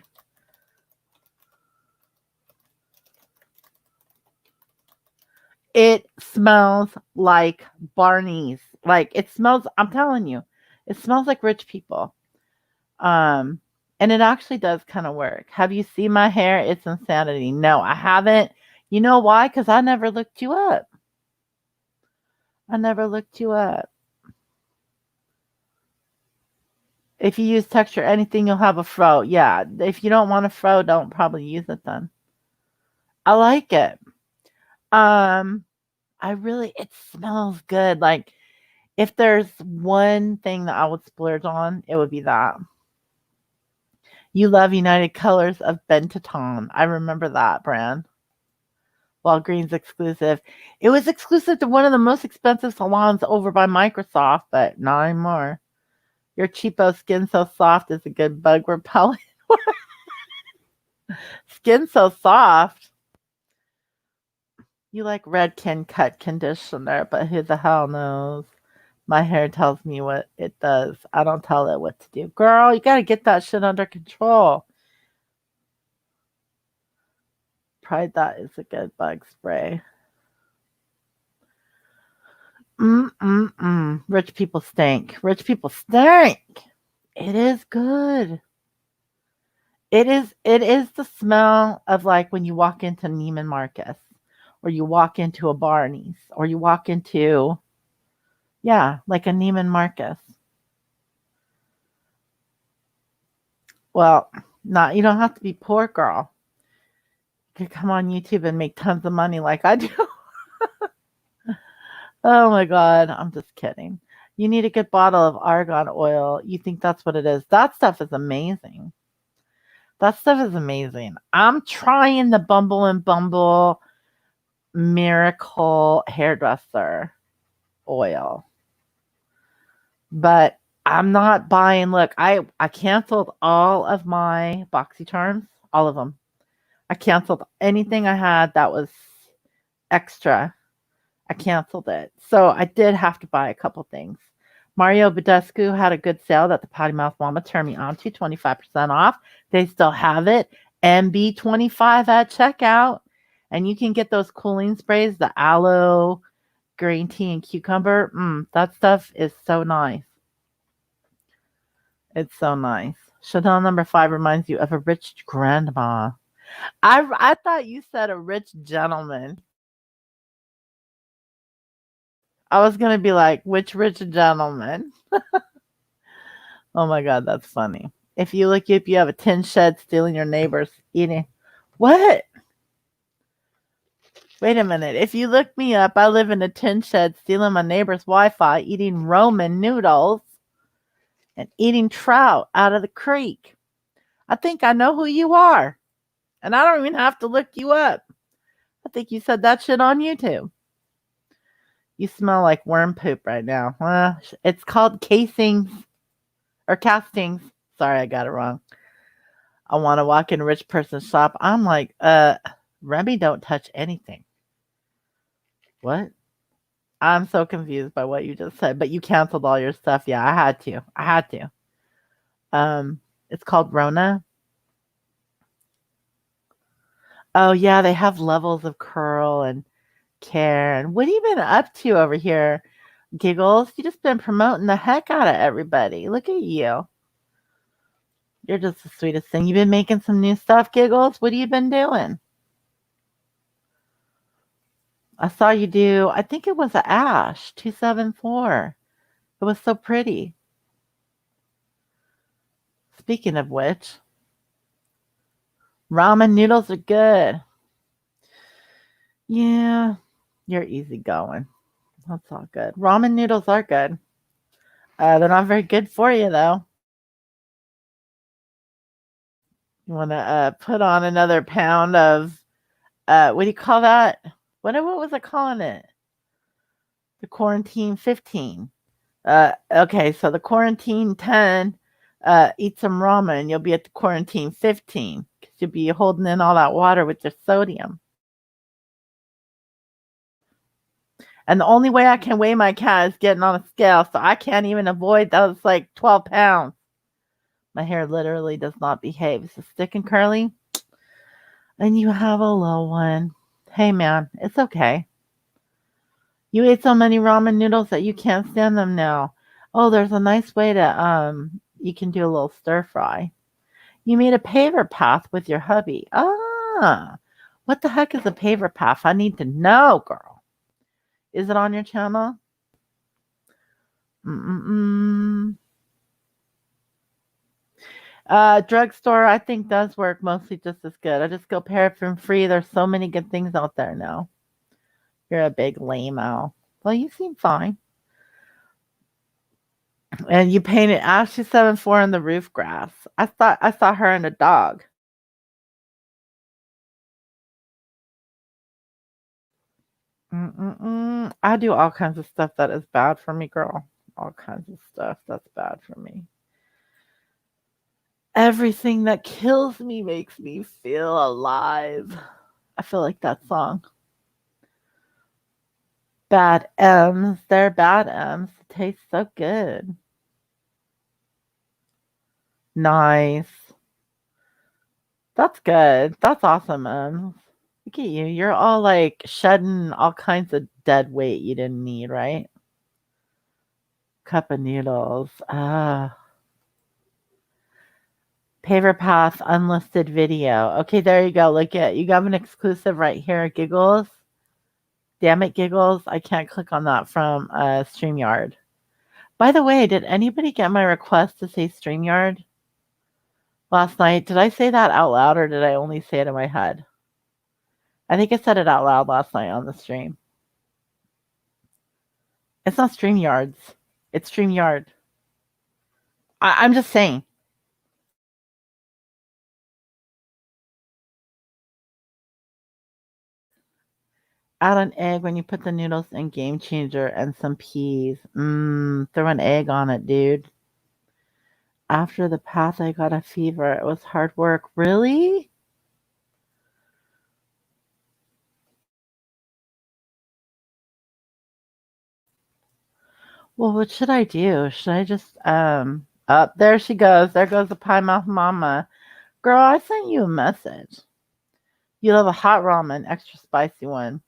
It smells like Barney's. Like it smells, I'm telling you, it smells like rich people. And it actually does kind of work. Have you seen my hair? It's insanity. No, I haven't. You know why? Because I never looked you up. If you use texture anything, you'll have a fro. Yeah. If you don't want a fro, don't probably use it then. I like it. It smells good. Like if there's one thing that I would splurge on, it would be that. You love United Colors of Benetton. I remember that brand. Walgreens exclusive. It was exclusive to one of the most expensive salons over by Microsoft, but not anymore. Your cheapo Skin So Soft is a good bug repellent. Skin So Soft? You like Redken cut conditioner, but who the hell knows? My hair tells me what it does. I don't tell it what to do. Girl, you gotta get that shit under control. Pride that is a good bug spray. Rich people stink. Rich people stink. It is good. It is the smell of like when you walk into Neiman Marcus or you walk into a Barney's or you walk into like a Neiman Marcus. Well, you don't have to be poor, girl. You could come on YouTube and make tons of money like I do. Oh my God, I'm just kidding. You need a good bottle of argan oil. You think that's what it is. That stuff is amazing. I'm trying the Bumble and Bumble Miracle Hairdresser oil. But I'm not buying. Look, I canceled all of my BoxyCharms, all of them. I canceled anything I had that was extra. I canceled it. So I did have to buy a couple things. Mario Badescu had a good sale that the Potty Mouth Mama turned me on to, 25% off. They still have it. MB25 at checkout. And you can get those cooling sprays, the aloe, green tea, and cucumber. That stuff is so nice. It's so nice. Chanel number 5 reminds you of a rich grandma. I thought you said a rich gentleman. I was going to be like, which rich gentleman? Oh my God, that's funny. If you have a tin shed stealing your neighbor's eating. What? Wait a minute. If you look me up, I live in a tin shed stealing my neighbor's Wi-Fi, eating Roman noodles, and eating trout out of the creek. I think I know who you are. And I don't even have to look you up. I think you said that shit on YouTube. You smell like worm poop right now. It's called casings or castings. Sorry, I got it wrong. I want to walk in a rich person's shop. I'm like, Remy don't touch anything. What? I'm so confused by what you just said, but you canceled all your stuff. Yeah, I had to. It's called Rona. Oh yeah, they have levels of curl and care. And what have you been up to over here, Giggles? You just been promoting the heck out of everybody. Look at you. You're just the sweetest thing. You've been making some new stuff, Giggles? What have you been doing? I saw you do, I think it was an Ash 274. It was so pretty. Speaking of which, ramen noodles are good. Yeah, you're easy going. That's all good. Ramen noodles are good. They're not very good for you though. You want to put on another pound of what do you call that? What was I calling it? The quarantine 15. Okay, so the quarantine 10, eat some ramen. You'll be at the quarantine 15 because you'll be holding in all that water with your sodium. And the only way I can weigh my cat is getting on a scale, so I can't even avoid those like 12 pounds. My hair literally does not behave. It's just thick and curly. And you have a low one. Hey man, it's okay. You ate so many ramen noodles that you can't stand them now. Oh, there's a nice way to you can do a little stir fry. You made a paver path with your hubby. Ah. What the heck is a paver path? I need to know, girl. Is it on your channel? Mm-mm-mm. Drugstore, I think does work mostly just as good. I just go paraffin free. There's so many good things out there now. You're a big lame-o. Well, you seem fine. And you painted Ashley 7-4 on the roof grass. I thought I saw her and a dog. Mm-mm-mm. I do all kinds of stuff that is bad for me, girl. All kinds of stuff that's bad for me. Everything that kills me makes me feel alive. I feel like that song. Bad M's. They're bad M's. It tastes so good. Nice. That's good. That's awesome, M's. Look at you. You're all like shedding all kinds of dead weight you didn't need, right? Cup of noodles. Ah. Paver Path unlisted video. Okay, there you go. Look at you have an exclusive right here. Giggles. Damn it, Giggles. I can't click on that from StreamYard. By the way, did anybody get my request to say StreamYard last night? Did I say that out loud or did I only say it in my head? I think I said it out loud last night on the stream. It's not StreamYards. It's StreamYard. I'm just saying. Add an egg when you put the noodles in Game Changer and some peas. Throw an egg on it, dude. After the path, I got a fever. It was hard work. Really? Well, what should I do? Should I just up there she goes. There goes the pie mouth mama. Girl, I sent you a message. You love a hot ramen, extra spicy one.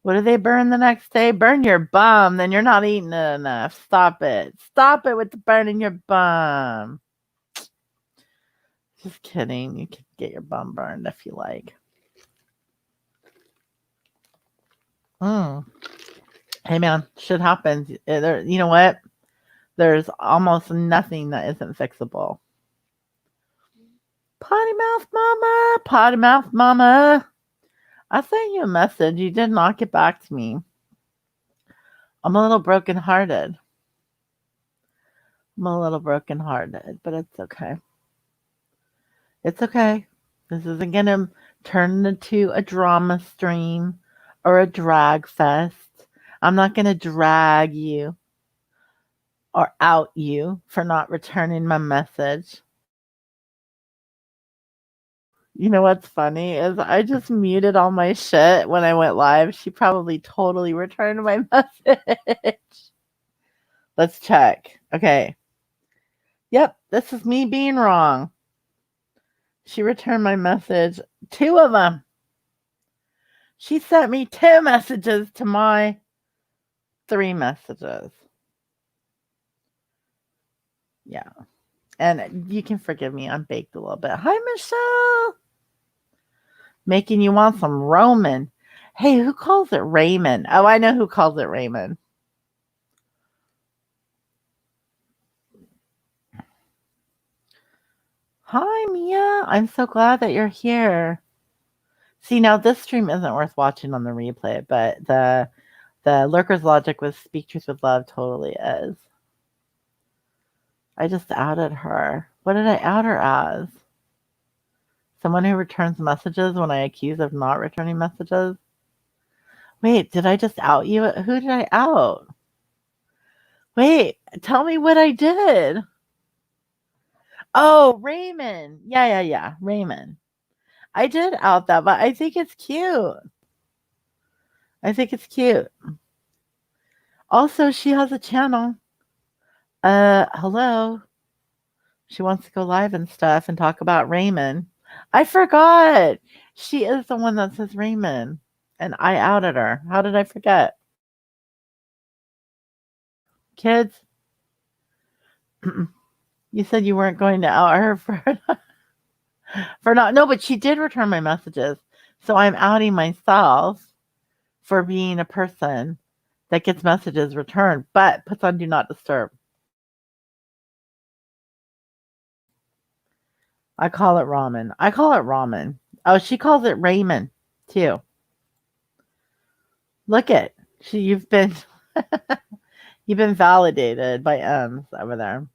What do they burn the next day? Burn your bum. Then you're not eating it enough. Stop it. Stop it with the burning your bum. Just kidding. You can get your bum burned if you like. Mm. Hey man, shit happens. You know what? There's almost nothing that isn't fixable. Potty mouth mama, potty mouth mama. I sent you a message. You did not get back to me. I'm a little brokenhearted. I'm a little brokenhearted, but it's okay. It's okay. This isn't going to turn into a drama stream or a drag fest. I'm not going to drag you or out you for not returning my message. You know what's funny is I just muted all my shit when I went live. She probably totally returned my message. Let's check. Okay. Yep, this is me being wrong. She returned my message. 2 of them. She sent me 2 messages to my 3 messages. Yeah. And you can forgive me. I'm baked a little bit. Hi, Michelle. Making you want some Roman. Hey, who calls it Raymond? Oh, I know who calls it Raymond. Hi, Mia. I'm so glad that you're here. See, now this stream isn't worth watching on the replay, but the Lurker's Logic with Speak Truth with Love totally is. I just outed her. What did I out her as? Someone who returns messages when I accuse of not returning messages? Wait, did I just out you? Who did I out? Wait, tell me what I did. Oh, Raymond. Yeah. Raymond. I did out that, but I think it's cute. Also, she has a channel. Hello. She wants to go live and stuff and talk about Raymond. I forgot. She is the one that says Raymond. And I outed her. How did I forget? Kids, you said you weren't going to out her for not. No, but she did return my messages. So I'm outing myself for being a person that gets messages returned, but puts on do not disturb. I call it ramen. Oh, she calls it Raymond too. Look it. You've been validated by M's over there.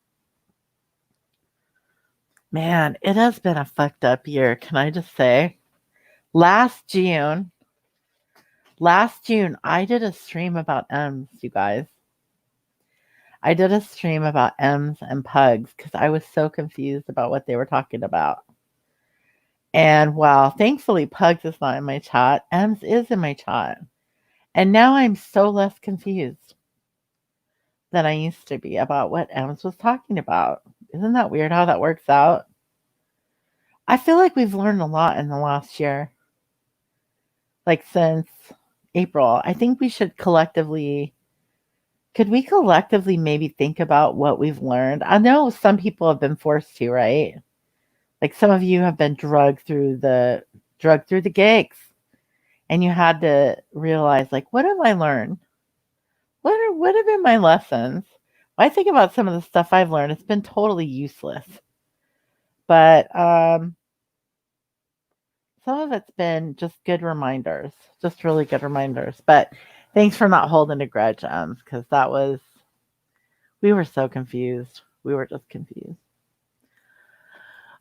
Man, it has been a fucked up year, can I just say? Last June, I did a stream about M's, you guys. I did a stream about M's and pugs because I was so confused about what they were talking about. And while thankfully pugs is not in my chat, M's is in my chat. And now I'm so less confused than I used to be about what M's was talking about. Isn't that weird how that works out? I feel like we've learned a lot in the last year. Like since April. I think we should could we collectively maybe think about what we've learned? I know some people have been forced to, right? Like some of you have been drugged through the gigs and you had to realize like, what have I learned? What have been my lessons? When I think about some of the stuff I've learned, it's been totally useless. But some of it's been just good reminders, just really good reminders. But thanks for not holding a grudge, because we were so confused. We were just confused.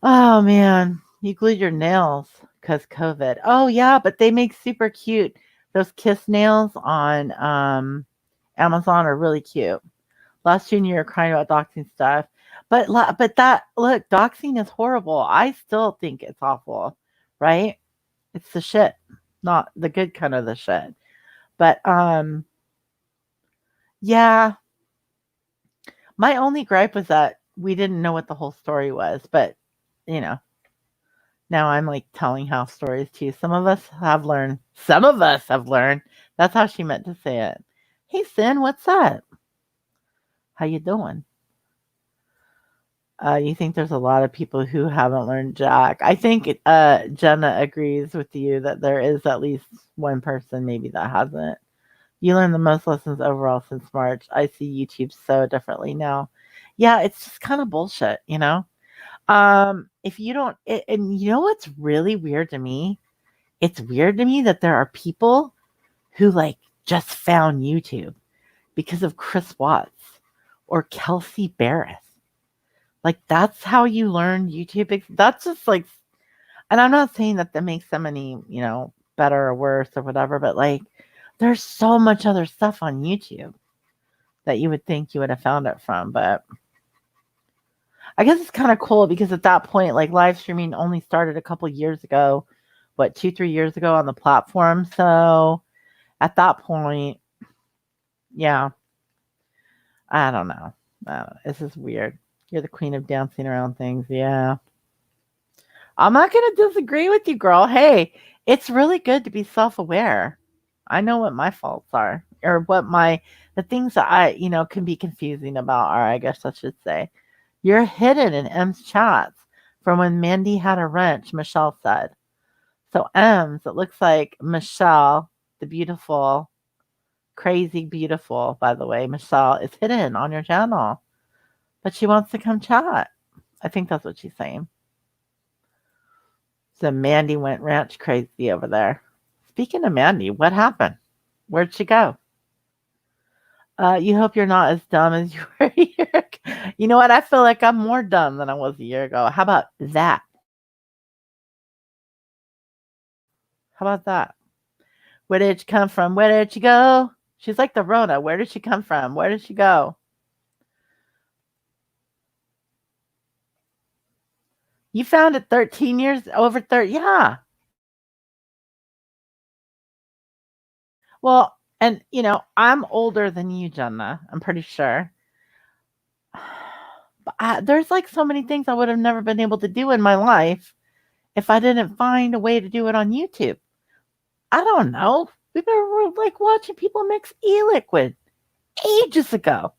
Oh man, you glued your nails because COVID. Oh yeah, but they make super cute. Those kiss nails on Amazon are really cute. Last June you were crying about doxing stuff, but that look, doxing is horrible. I still think it's awful, right? It's the shit, not the good kind of the shit. But yeah, my only gripe was that we didn't know what the whole story was, but you know, now I'm like telling half stories too. Some of us have learned. That's how she meant to say it. Hey Sin, what's up? How you doing? You think there's a lot of people who haven't learned Jack? I think Jenna agrees with you that there is at least one person maybe that hasn't. You learned the most lessons overall since March. I see YouTube so differently now. Yeah, it's just kind of bullshit, you know? If you don't, and you know what's really weird to me? It's weird to me that there are people who like just found YouTube because of Chris Watts or Kelsey Barris. Like that's how you learn YouTube. That's just like, and I'm not saying that makes them any, better or worse or whatever, but like there's so much other stuff on YouTube that you would think you would have found it from. But I guess it's kind of cool because at that point, like live streaming only started a couple years ago, 2-3 years ago on the platform. So at that point, yeah, I don't know. This is weird. You're the queen of dancing around things. Yeah. I'm not going to disagree with you, girl. Hey, it's really good to be self-aware. I know what my faults are or what the things that I, can be confusing about are, I guess I should say. You're hidden in M's chats from when Mandy had a wrench, Michelle said. So M's, it looks like Michelle, the beautiful, crazy beautiful, by the way, Michelle is hidden on your channel. But she wants to come chat. I think that's what she's saying. So Mandy went ranch crazy over there. Speaking of Mandy, what happened? Where'd she go? You hope you're not as dumb as you were a year ago. You know what? I feel like I'm more dumb than I was a year ago. How about that? How about that? Where did she come from? Where did she go? She's like the Rona. Where did she come from? Where did she go? You found it 13 years over 30. Yeah. Well, and I'm older than you, Jenna. I'm pretty sure. But there's like so many things I would have never been able to do in my life if I didn't find a way to do it on YouTube. I don't know. We were like watching people mix e-liquid ages ago.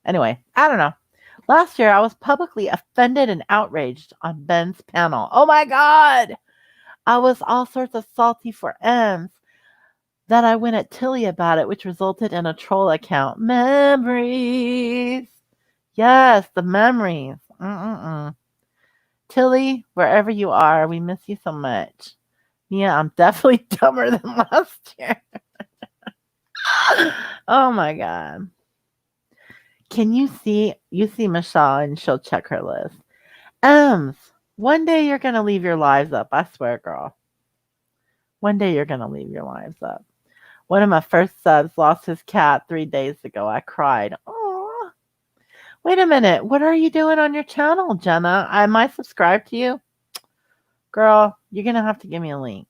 Anyway, I don't know. Last year, I was publicly offended and outraged on Ben's panel. Oh my God. I was all sorts of salty for M's. Then I went at Tilly about it, which resulted in a troll account. Memories. Yes, the memories. Mm-mm-mm. Tilly, wherever you are, we miss you so much. Yeah, I'm definitely dumber than last year. Oh my God. Can you see Michelle and she'll check her list. Ems, one day you're gonna leave your lives up. I swear, girl. One day you're gonna leave your lives up. One of my first subs lost his cat 3 days ago. I cried. Oh, wait a minute. What are you doing on your channel, Jenna? Am I subscribed to you? Girl, you're gonna have to give me a link.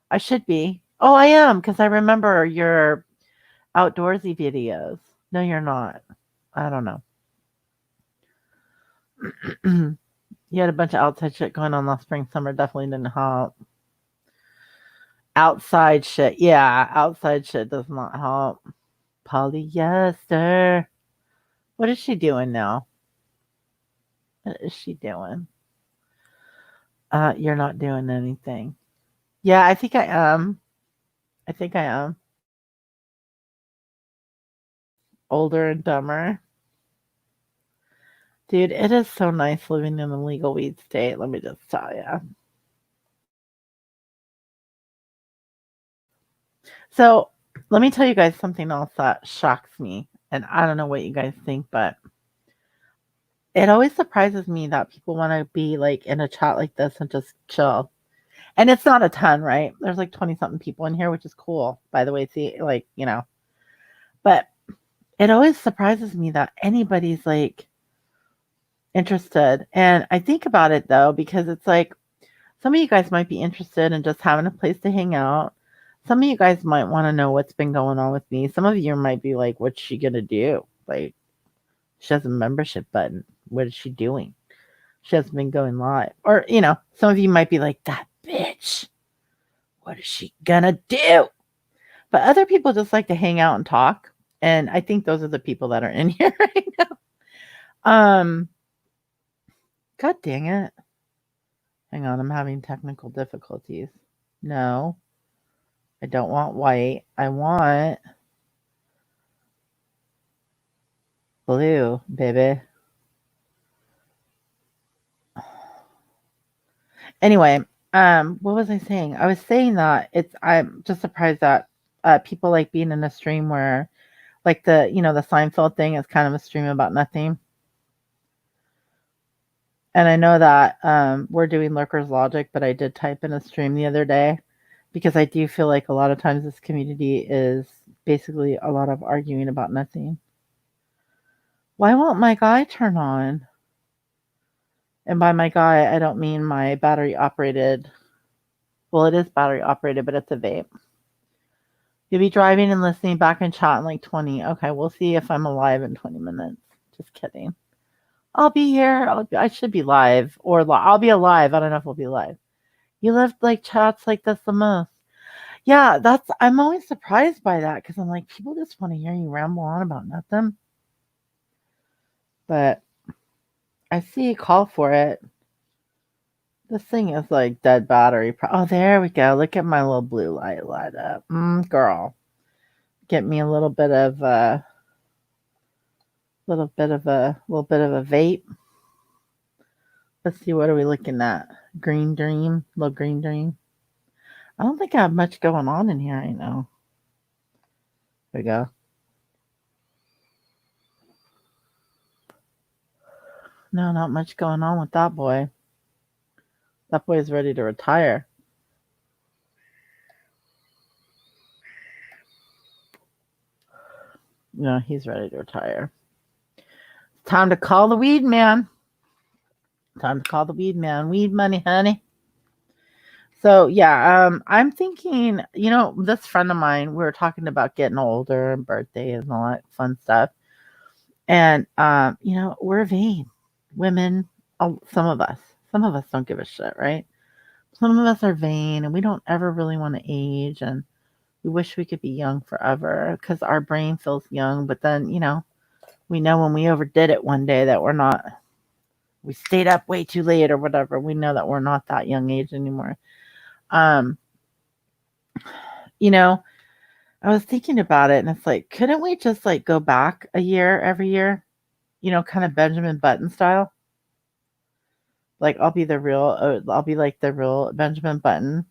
I should be. Oh, I am, because I remember your outdoorsy videos. No, you're not. I don't know. You had a bunch of outside shit going on last spring, summer. Definitely didn't help. Outside shit. Yeah, outside shit does not help. Polyester. What is she doing now? What is she doing? You're not doing anything. Yeah, I think I am. I think I am. Older and dumber. Dude, it is so nice living in a legal weed state, let me just tell you. So, let me tell you guys something else that shocks me. And I don't know what you guys think, but it always surprises me that people want to be like in a chat like this and just chill. And it's not a ton, right? There's like 20 something people in here, which is cool, by the way. See, like, but it always surprises me that anybody's like interested. And I think about it though, because it's like some of you guys might be interested in just having a place to hang out. Some of you guys might want to know what's been going on with me. Some of you might be like, what's she going to do? Like, she has a membership button. What is she doing? She hasn't been going live. Or, some of you might be like, that bitch. What is she going to do? But other people just like to hang out and talk. And I think those are the people that are in here right now. God dang it. Hang on, I'm having technical difficulties. No, I don't want white. I want blue, baby. Anyway, what was I saying? I was saying that I'm just surprised that people like being in a stream where like the Seinfeld thing is kind of a stream about nothing. And I know that we're doing Lurker's Logic, but I did type in a stream the other day because I do feel like a lot of times this community is basically a lot of arguing about nothing. Why won't my guy turn on? And by my guy, I don't mean my battery operated. Well, it is battery operated, but it's a vape. You'll be driving and listening back in chat in like 20. Okay, we'll see if I'm alive in 20 minutes. Just kidding. I'll be here. I should be live. Or I'll be alive. I don't know if I'll be live. You left like chats like this the most. Yeah, I'm always surprised by that because I'm like, people just want to hear you ramble on about nothing. But I see a call for it. This thing is like dead battery. Oh, there we go. Look at my little blue light up. Girl. Get me a little bit of a vape. Let's see, what are we looking at? Green Dream, Little Green Dream. I don't think I have much going on in here right now. There we go. No, not much going on with that boy. That boy is ready to retire. No, he's ready to retire. It's time to call the weed man. Time to call the weed man. Weed money, honey. So yeah, I'm thinking, this friend of mine, we were talking about getting older and birthdays and all that fun stuff. And we're vain. Women, some of us don't give a shit, right? Some of us are vain and we don't ever really want to age, and we wish we could be young forever because our brain feels young, but then, we know when we overdid it one day that we stayed up way too late or whatever. We know that we're not that young age anymore. Um, I was thinking about it and it's like, couldn't we just like go back a year every year? Kind of Benjamin Button style. Like I'll be like the real Benjamin Button.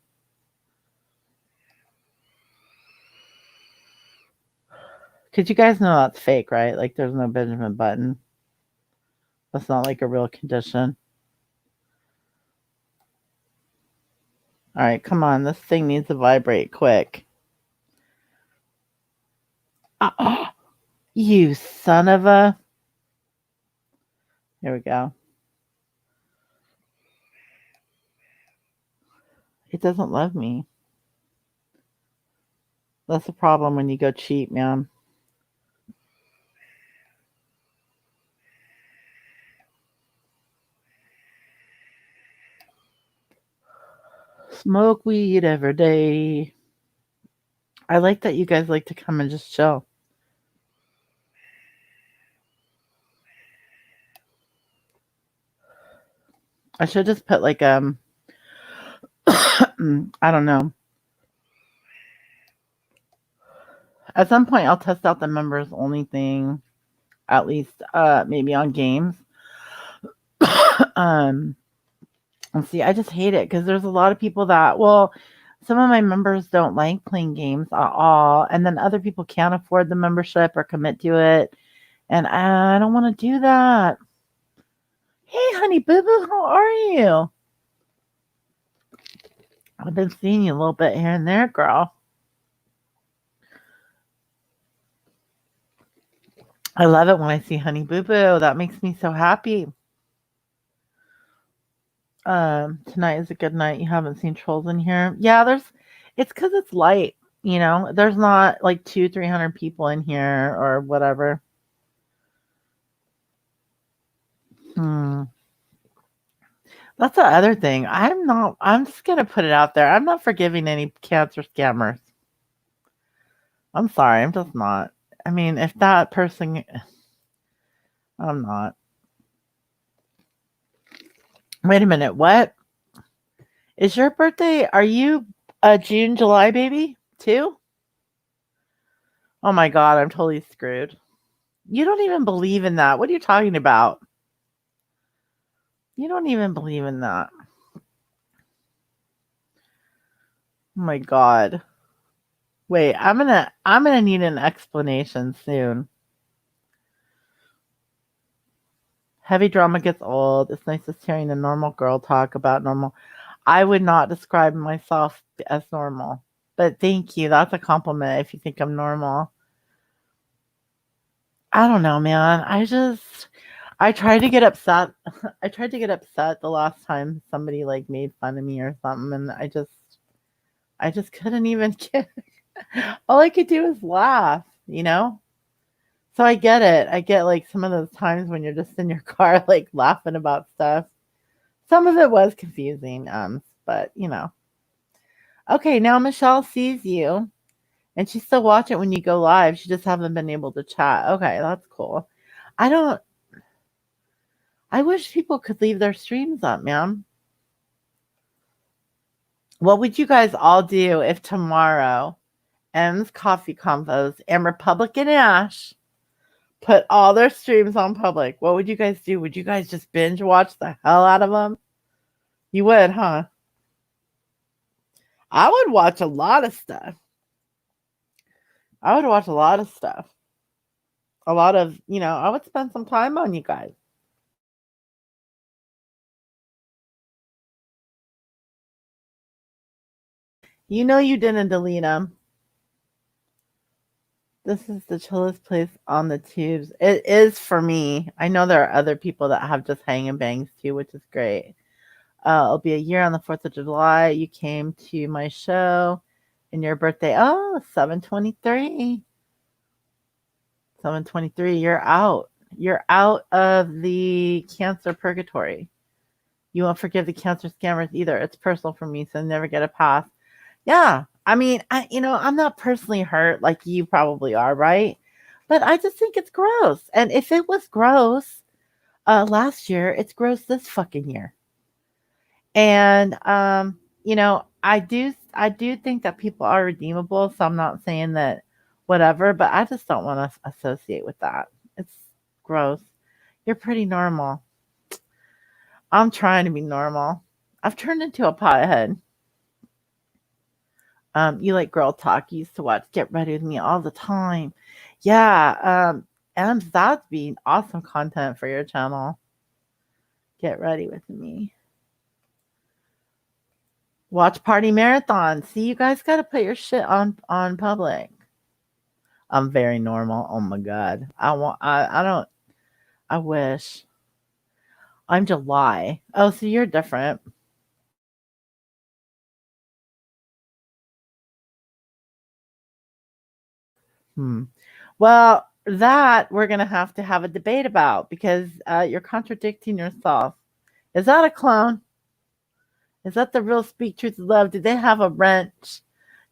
Cause you guys know that's fake, right? Like there's no Benjamin Button. That's not like a real condition. All right, come on. This thing needs to vibrate quick. You son of a. Here we go. It doesn't love me. That's the problem when you go cheap, man. Smoke weed every day. I like that you guys like to come and just chill. I should just put like I don't know. At some point I'll test out the members only thing, at least maybe on games. And see, I just hate it because there's a lot of people that, some of my members don't like playing games at all, and then other people can't afford the membership or commit to it, and I don't want to do that. Hey, honey boo boo, how are you? I've been seeing you a little bit here and there, girl. I love it when I see honey boo boo. That makes me so happy. Tonight is a good night. You haven't seen trolls in here. Yeah, it's because it's light. There's not like 200-300 people in here or whatever. That's the other thing. I'm just gonna put it out there. I'm not forgiving any cancer scammers. I'm sorry. I'm just not. I mean, if that person, I'm not. Wait a minute. What is your birthday? Are you a June, July baby too? Oh my God, I'm totally screwed. You don't even believe in that. What are you talking about? You don't even believe in that. Oh my God. Wait, I'm gonna need an explanation soon. Heavy drama gets old. It's nice just hearing a normal girl talk about normal. I would not describe myself as normal, but thank you. That's a compliment if you think I'm normal. I don't know, man. I tried to get upset. I tried to get upset the last time somebody like made fun of me or something, and I just couldn't even get. All I could do is laugh. So I get it. I get like some of those times when you're just in your car, like laughing about stuff. Some of it was confusing, but. Okay, now Michelle sees you, and she still watch it when you go live. She just haven't been able to chat. Okay, that's cool. I don't. I wish people could leave their streams up, man. What would you guys all do if tomorrow M's Coffee Convos and Republican Ash put all their streams on public? What would you guys do? Would you guys just binge watch the hell out of them? You would, huh? I would watch a lot of stuff. I would watch a lot of stuff. A lot of, I would spend some time on you guys. You know you didn't delete them. This is the chillest place on the tubes. It is for me. I know there are other people that have just hang and bangs too, which is great. It'll be a year on the 4th of July. You came to my show and your birthday. Oh, 7/23. 7/23. You're out. You're out of the cancer purgatory. You won't forgive the cancer scammers either. It's personal for me, so never get a pass. Yeah. I mean, I'm not personally hurt like you probably are, right? But I just think it's gross. And if it was gross last year, it's gross this fucking year. And I do think that people are redeemable, so I'm not saying that whatever, but I just don't want to associate with that. It's gross. You're pretty normal. I'm trying to be normal. I've turned into a pothead. You like girl talk. You used to watch Get Ready with Me all the time. Yeah, and that'd be awesome content for your channel. Get Ready with Me. Watch party marathon. See, you guys got to put your shit on public. I'm very normal. Oh my god. I don't. I wish. I'm July. Oh, so you're different. Hmm. Well, that we're gonna have to have a debate about because you're contradicting yourself. Is that a clone? Is that the real Speak Truth Love? Do they have a wrench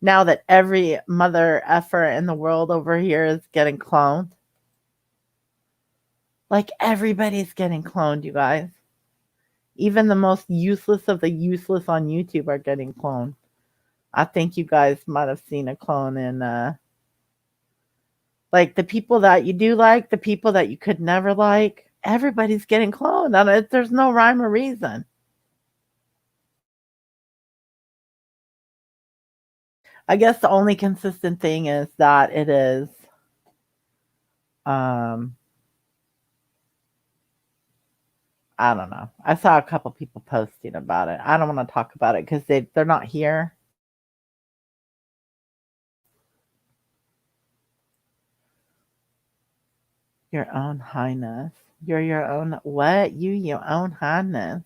now that every mother effer in the world over here is getting cloned? Like everybody's getting cloned, you guys. Even the most useless of the useless on YouTube are getting cloned. I think you guys might have seen a clone in like the people that you do like, the people that you could never like. Everybody's getting cloned. And there's no rhyme or reason. I guess the only consistent thing is that it is um I don't know. I saw a couple people posting about it. I don't want to talk about it because they're not here. Your own highness. You're your own what? Your own highness.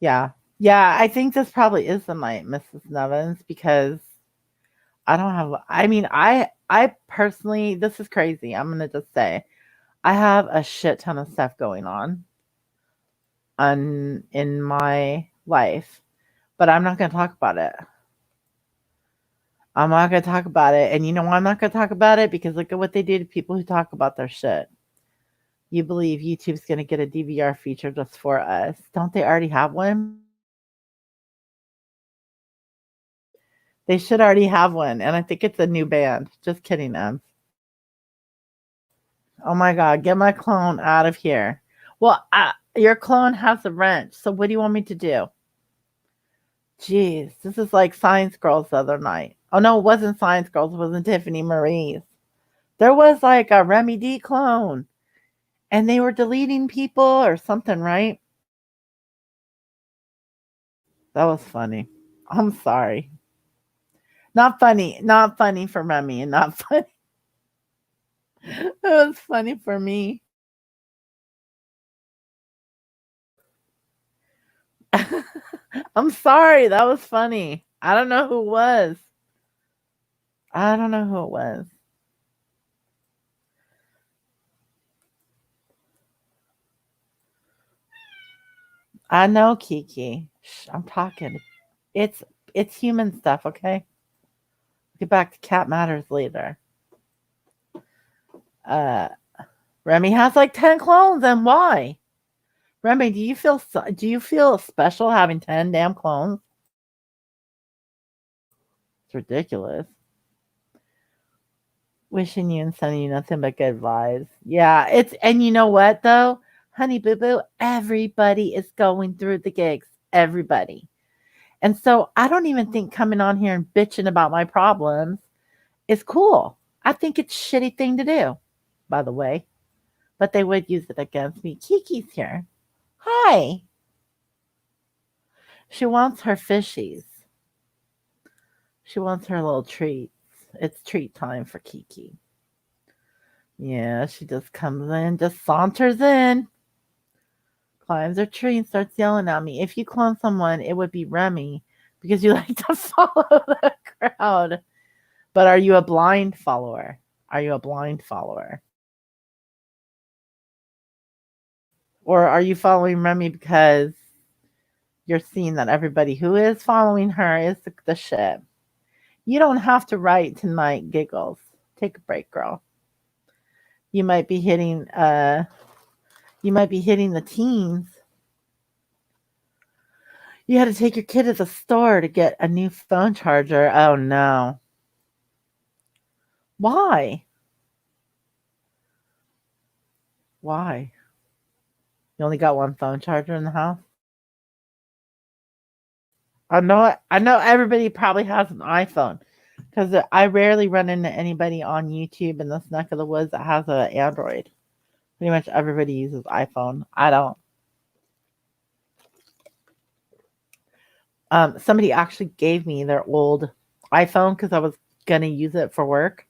Yeah. Yeah, I think this probably is the night, Mrs. Nevins, because I don't have I mean, I personally this is crazy. I'm gonna just say I have a shit ton of stuff going on in my life, but I'm not gonna talk about it. I'm not gonna talk about it. And you know why I'm not gonna talk about it? Because look at what they do to people who talk about their shit. You believe YouTube's gonna get a DVR feature just for us. Don't they already have one? They should already have one, and I think it's a new band. Just kidding, Em. Oh my god, get my clone out of here. Well, your clone has a wrench, so what do you want me to do? Jeez, this is like Science Girls the other night. Oh no, it wasn't Science Girls, it wasn't Tiffany Marie's. There was like a Remy D clone, and they were deleting people or something, right? That was funny. I'm sorry. Not funny for Remy, and not funny. It was funny for me. I'm sorry. That was funny. I don't know who it was. I don't know who it was. I know Kiki. Shh, I'm talking. It's it's human stuff, okay? Get back to cat matters later. Uh Remy has like 10 clones and why? Remy, do you feel special having 10 damn clones? It's ridiculous. Wishing you and sending you nothing but good vibes. Yeah, it's and you know what though? Honey boo boo, everybody is going through the gigs. Everybody. And so I don't even think coming on here and bitching about my problems is cool. I think it's a shitty thing to do, by the way. But they would use it against me. Kiki's here. Hi. She wants her fishies. She wants her little treats. It's treat time for Kiki. Yeah, she just comes in, just saunters in, climbs her tree and starts yelling at me. If you clone someone, it would be Remy because you like to follow the crowd. But are you a blind follower? Are you a blind follower? Or are you following Remy because you're seeing that everybody who is following her is the shit? You don't have to write tonight, giggles. Take a break, girl. You might be hitting the teens. You had to take your kid to the store to get a new phone charger. Oh no. Why? Why? You only got one phone charger in the house? I know everybody probably has an iPhone because I rarely run into anybody on YouTube in this neck of the woods that has an Android. Pretty much everybody uses iPhone. I don't. Somebody actually gave me their old iPhone because I was gonna use it for work,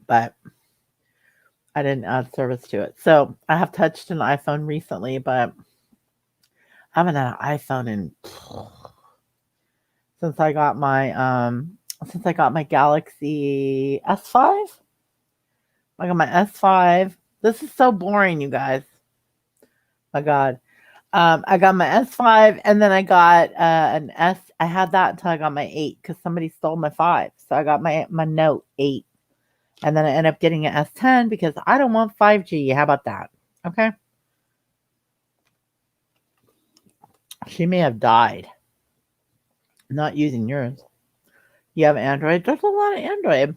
but I didn't add service to it. So I have touched an iPhone recently, but I haven't had an iPhone in since I got my Galaxy S5. I got my S5. This is so boring, you guys. My God. I got my S5 and then I got an S. I had that until I got my 8 because somebody stole my 5. So I got my Note 8. And then I ended up getting an S10 because I don't want 5G. How about that? Okay. She may have died not using yours. You have Android? There's a lot of Android.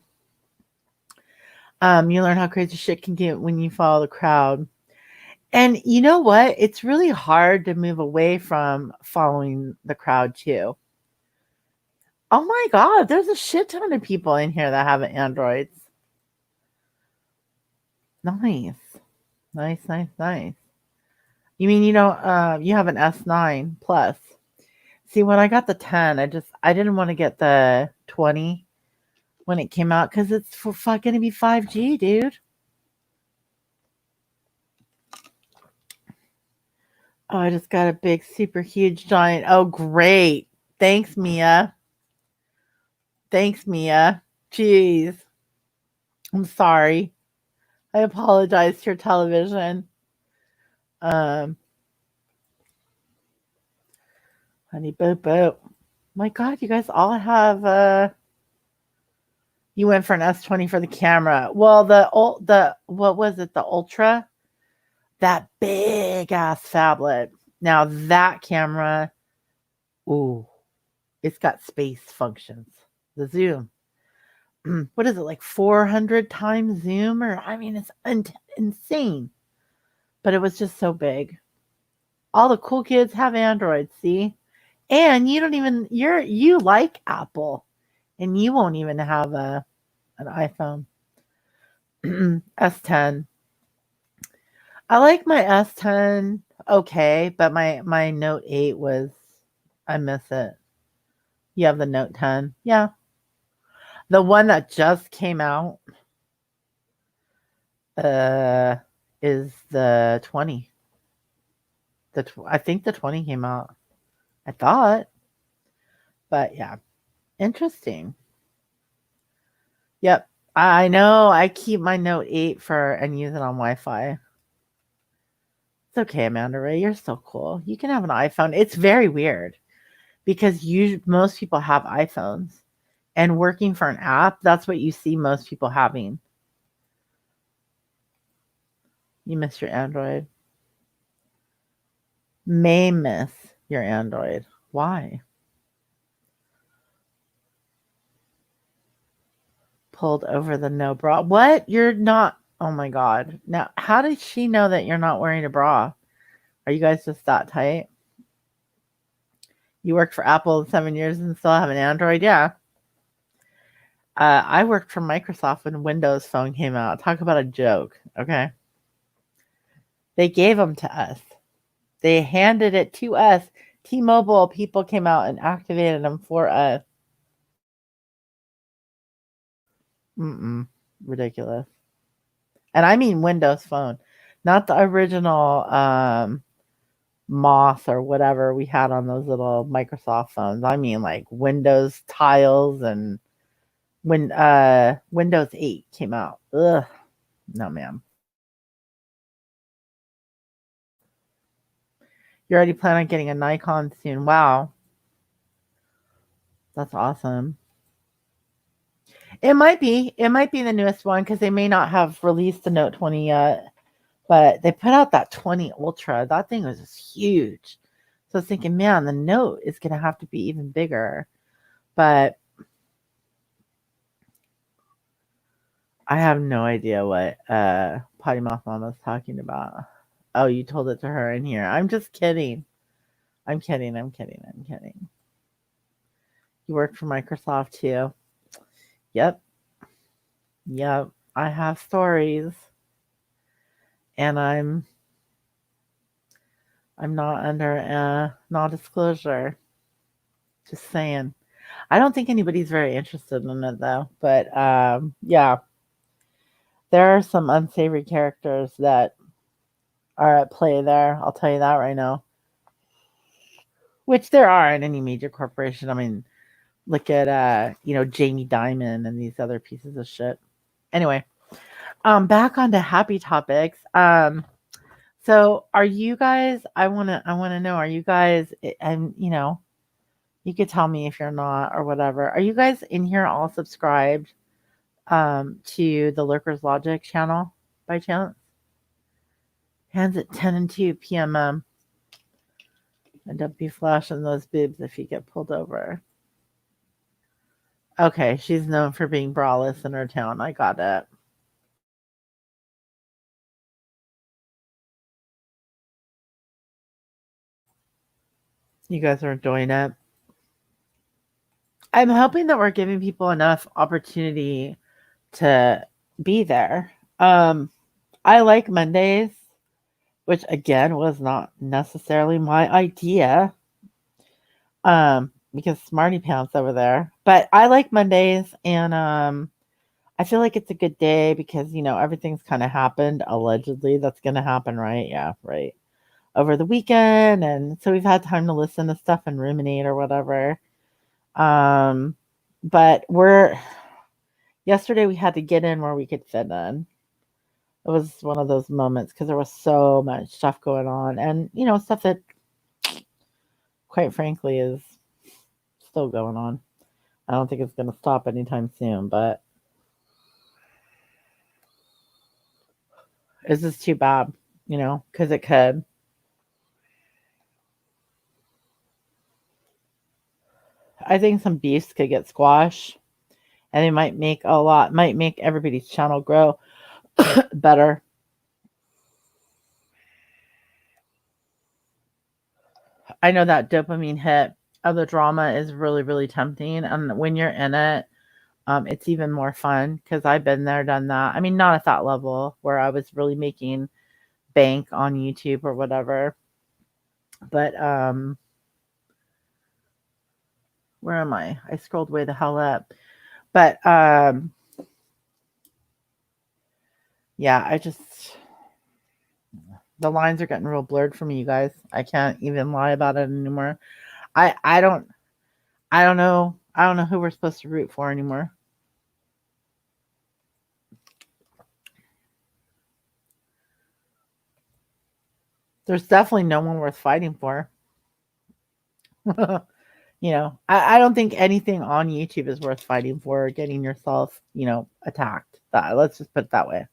You learn how crazy shit can get when you follow the crowd. And you know what? It's really hard to move away from following the crowd too. Oh my God, there's a shit ton of people in here that have Androids. Nice. Nice, nice, nice. You mean you have an S9 Plus. See, when I got the 10, I didn't want to get the 20 when it came out because it's for fucking to be 5G, dude. Oh, I just got a big, super huge giant. Oh, great. Thanks, Mia. Thanks, Mia. Jeez. I'm sorry. I apologize to your television. Um, Honey Boo Boo. My God, you guys all have you went for an S20 for the camera. Well, the what was it? The Ultra? That big ass phablet. Now that camera, ooh, it's got space functions. The zoom. What is it, like 400 times zoom? Or I mean, it's insane. But it was just so big. All the cool kids have Androids, see? And you like Apple, and you won't even have an iPhone. S10. I like my S10 okay, but my Note 8 I miss it. You have the Note 10. Yeah. The one that just came out uh is the 20. I think the 20 came out. I thought. But yeah. Interesting. Yep. I know I keep my Note 8 and use it on Wi-Fi. It's okay, Amanda Ray. You're so cool. You can have an iPhone. It's very weird because most people have iPhones, and working for an app, that's what you see most people having. You miss your Android. May miss your Android. Why? Pulled over the no bra. What? You're not. Oh my god. Now, how did she know that you're not wearing a bra? Are you guys just that tight? You worked for Apple 7 years and still have an Android? Yeah. I worked for Microsoft when Windows Phone came out. Talk about a joke. Okay. They gave them to us. They handed it to us. T-Mobile people came out and activated them for us. Mm-mm. Ridiculous. And I mean Windows Phone, not the original Moss or whatever we had on those little Microsoft phones. I mean like Windows tiles and when Windows 8 came out. Ugh. No, ma'am. You already plan on getting a Nikon soon. Wow. That's awesome. It might be. It might be the newest one because they may not have released the Note 20 yet. But they put out that 20 Ultra. That thing was just huge. So I was thinking, man, the Note is going to have to be even bigger. But I have no idea what Potty Mouth Mama is talking about. Oh, you told it to her in here. I'm just kidding. I'm kidding. I'm kidding. I'm kidding. You work for Microsoft too. Yep. Yep. I have stories. And I'm not under non-disclosure. Just saying. I don't think anybody's very interested in it though. But yeah, there are some unsavory characters that are at play there. I'll tell you that right now. Which there are in any major corporation. I mean, look at Jamie Dimon and these other pieces of shit. Anyway, back onto happy topics. So are you guys? I wanna know. Are you guys? And you could tell me if you're not or whatever. Are you guys in here all subscribed to the Lurkers Logic channel by chance? Hands at 10 and 2 p.m. And don't be flashing those boobs if you get pulled over. Okay, she's known for being braless in her town. I got it. You guys are enjoying it. I'm hoping that we're giving people enough opportunity to be there. I like Mondays, which again was not necessarily my idea. Because Smarty Pants over there. But I like Mondays and I feel like it's a good day because everything's kind of happened allegedly that's going to happen, right? Yeah, right. Over the weekend and so we've had time to listen to stuff and ruminate or whatever. Um but we're yesterday we had to get in where we could fit in. It was one of those moments because there was so much stuff going on and stuff that quite frankly is still going on. I don't think it's going to stop anytime soon, but it's just too bad, because it could. I think some beefs could get squashed and they might make everybody's channel grow better. I know that dopamine hit of the drama is really, really tempting. And when you're in it, it's even more fun because I've been there, done that. I mean, not at that level where I was really making bank on YouTube or whatever. But where am I? I scrolled way the hell up. But yeah, the lines are getting real blurred for me, you guys. I can't even lie about it anymore. I don't know. I don't know who we're supposed to root for anymore. There's definitely no one worth fighting for. I don't think anything on YouTube is worth fighting for or getting yourself, attacked. Let's just put it that way.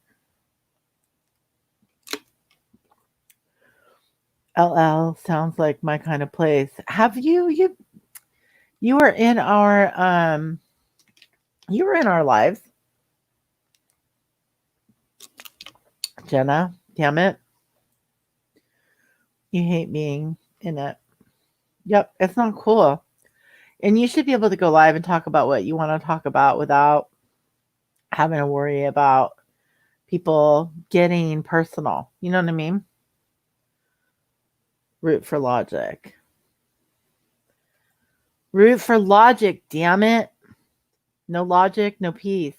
LL sounds like my kind of place. Have you were in our lives. Jenna, damn it. You hate being in it. Yep, it's not cool. And you should be able to go live and talk about what you want to talk about without having to worry about people getting personal. You know what I mean? Root for logic. Root for logic, damn it. No logic, no peace.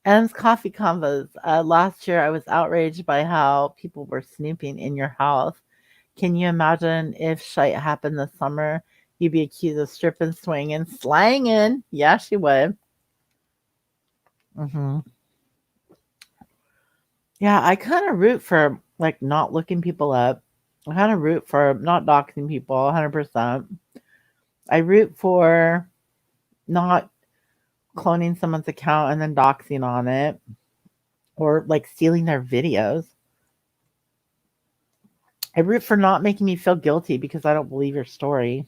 M's Coffee Convos. Last year, I was outraged by how people were snooping in your house. Can you imagine if shite happened this summer? You'd be accused of stripping, swinging, slanging. Yeah, she would. Hmm. Yeah, I kind of root for like not looking people up. I kind of root for not doxing people 100%. I root for not cloning someone's account and then doxing on it or like stealing their videos. I root for not making me feel guilty because I don't believe your story.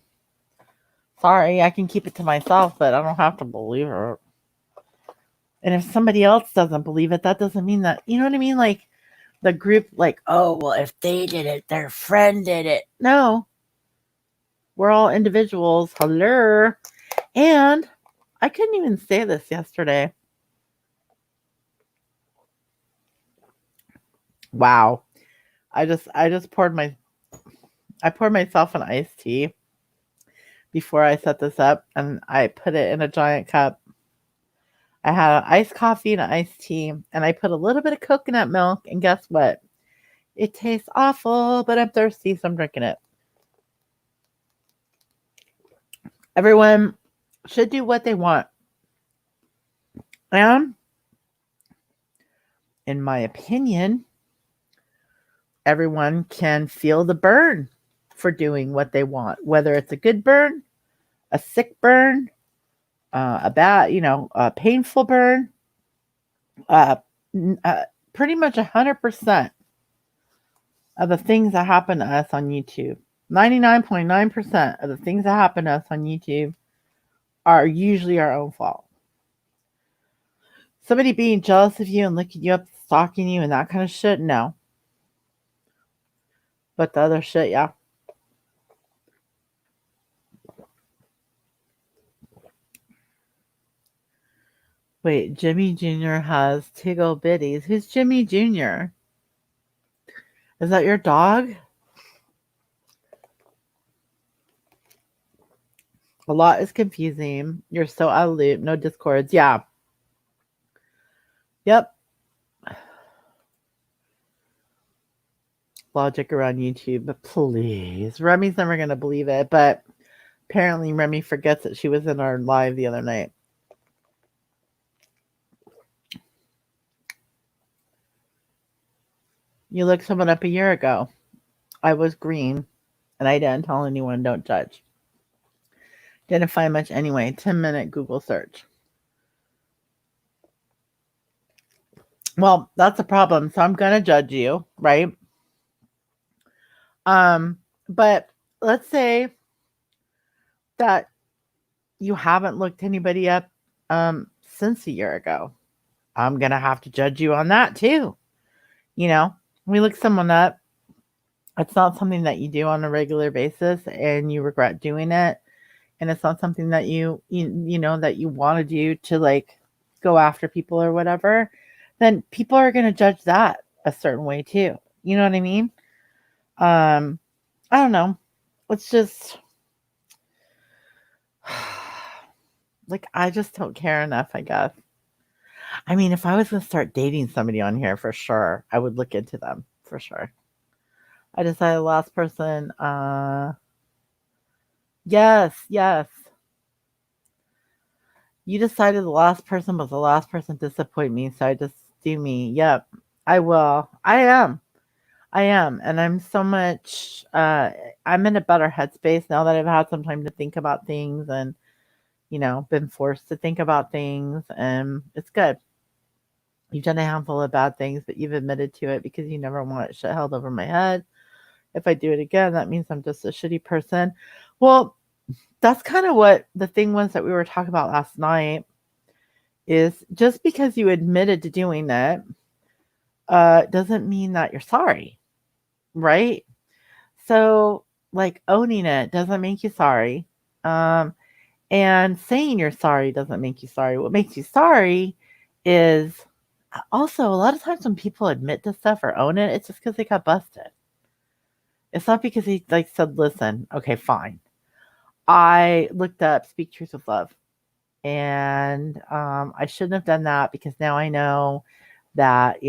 Sorry, I can keep it to myself, but I don't have to believe it. And if somebody else doesn't believe it, that doesn't mean that, you know what I mean? Like the group, like, oh, well, if they did it, their friend did it. No, we're all individuals. Hello. And I couldn't even say this yesterday. Wow. I poured myself an iced tea before I set this up and I put it in a giant cup. I had an iced coffee and an iced tea and I put a little bit of coconut milk and guess what? It tastes awful, but I'm thirsty, so I'm drinking it. Everyone should do what they want. And in my opinion, everyone can feel the burn for doing what they want, whether it's a good burn, a sick burn, a bad, a painful burn. Uh, Pretty much 100% of the things that happen to us on YouTube, 99.9% of the things that happen to us on YouTube are usually our own fault. Somebody being jealous of you and looking you up, stalking you, and that kind of shit, no. But the other shit, yeah. Wait, Jimmy Jr. has Tiggle Bitties. Who's Jimmy Jr.? Is that your dog? A lot is confusing. You're so out of loop. No discords. Yeah. Yep. Logic around YouTube, but please. Remy's never going to believe it, but apparently Remy forgets that she was in our live the other night. You looked someone up a year ago. I was green, and I didn't tell anyone, don't judge. Didn't find much anyway. 10-minute Google search. Well, that's a problem. So I'm going to judge you, right? But let's say that you haven't looked anybody up since a year ago. I'm going to have to judge you on that too. We look someone up. It's not something that you do on a regular basis and you regret doing it. And it's not something that you that you want to do to like go after people or whatever. Then people are going to judge that a certain way too. You know what I mean? I don't know. It's just like I just don't care enough, I guess. I mean, if I was going to start dating somebody on here, for sure, I would look into them for sure. I decided the last person. Yes. You decided the last person was the last person to disappoint me, so I just do me. Yep, I will. I am, and I'm so much. I'm in a better headspace now that I've had some time to think about things, and been forced to think about things, and it's good. You've done a handful of bad things, but you've admitted to it because you never want shit held over my head. If I do it again, that means I'm just a shitty person. Well, that's kind of what the thing was that we were talking about last night is just because you admitted to doing it doesn't mean that you're sorry, right? So, like, owning it doesn't make you sorry. Um, and saying you're sorry doesn't make you sorry. What makes you sorry is also a lot of times when people admit to stuff or own it, it's just because they got busted. It's not because he like said, listen, okay, fine. I looked up Speak Truth with Love. And I shouldn't have done that because now I know that,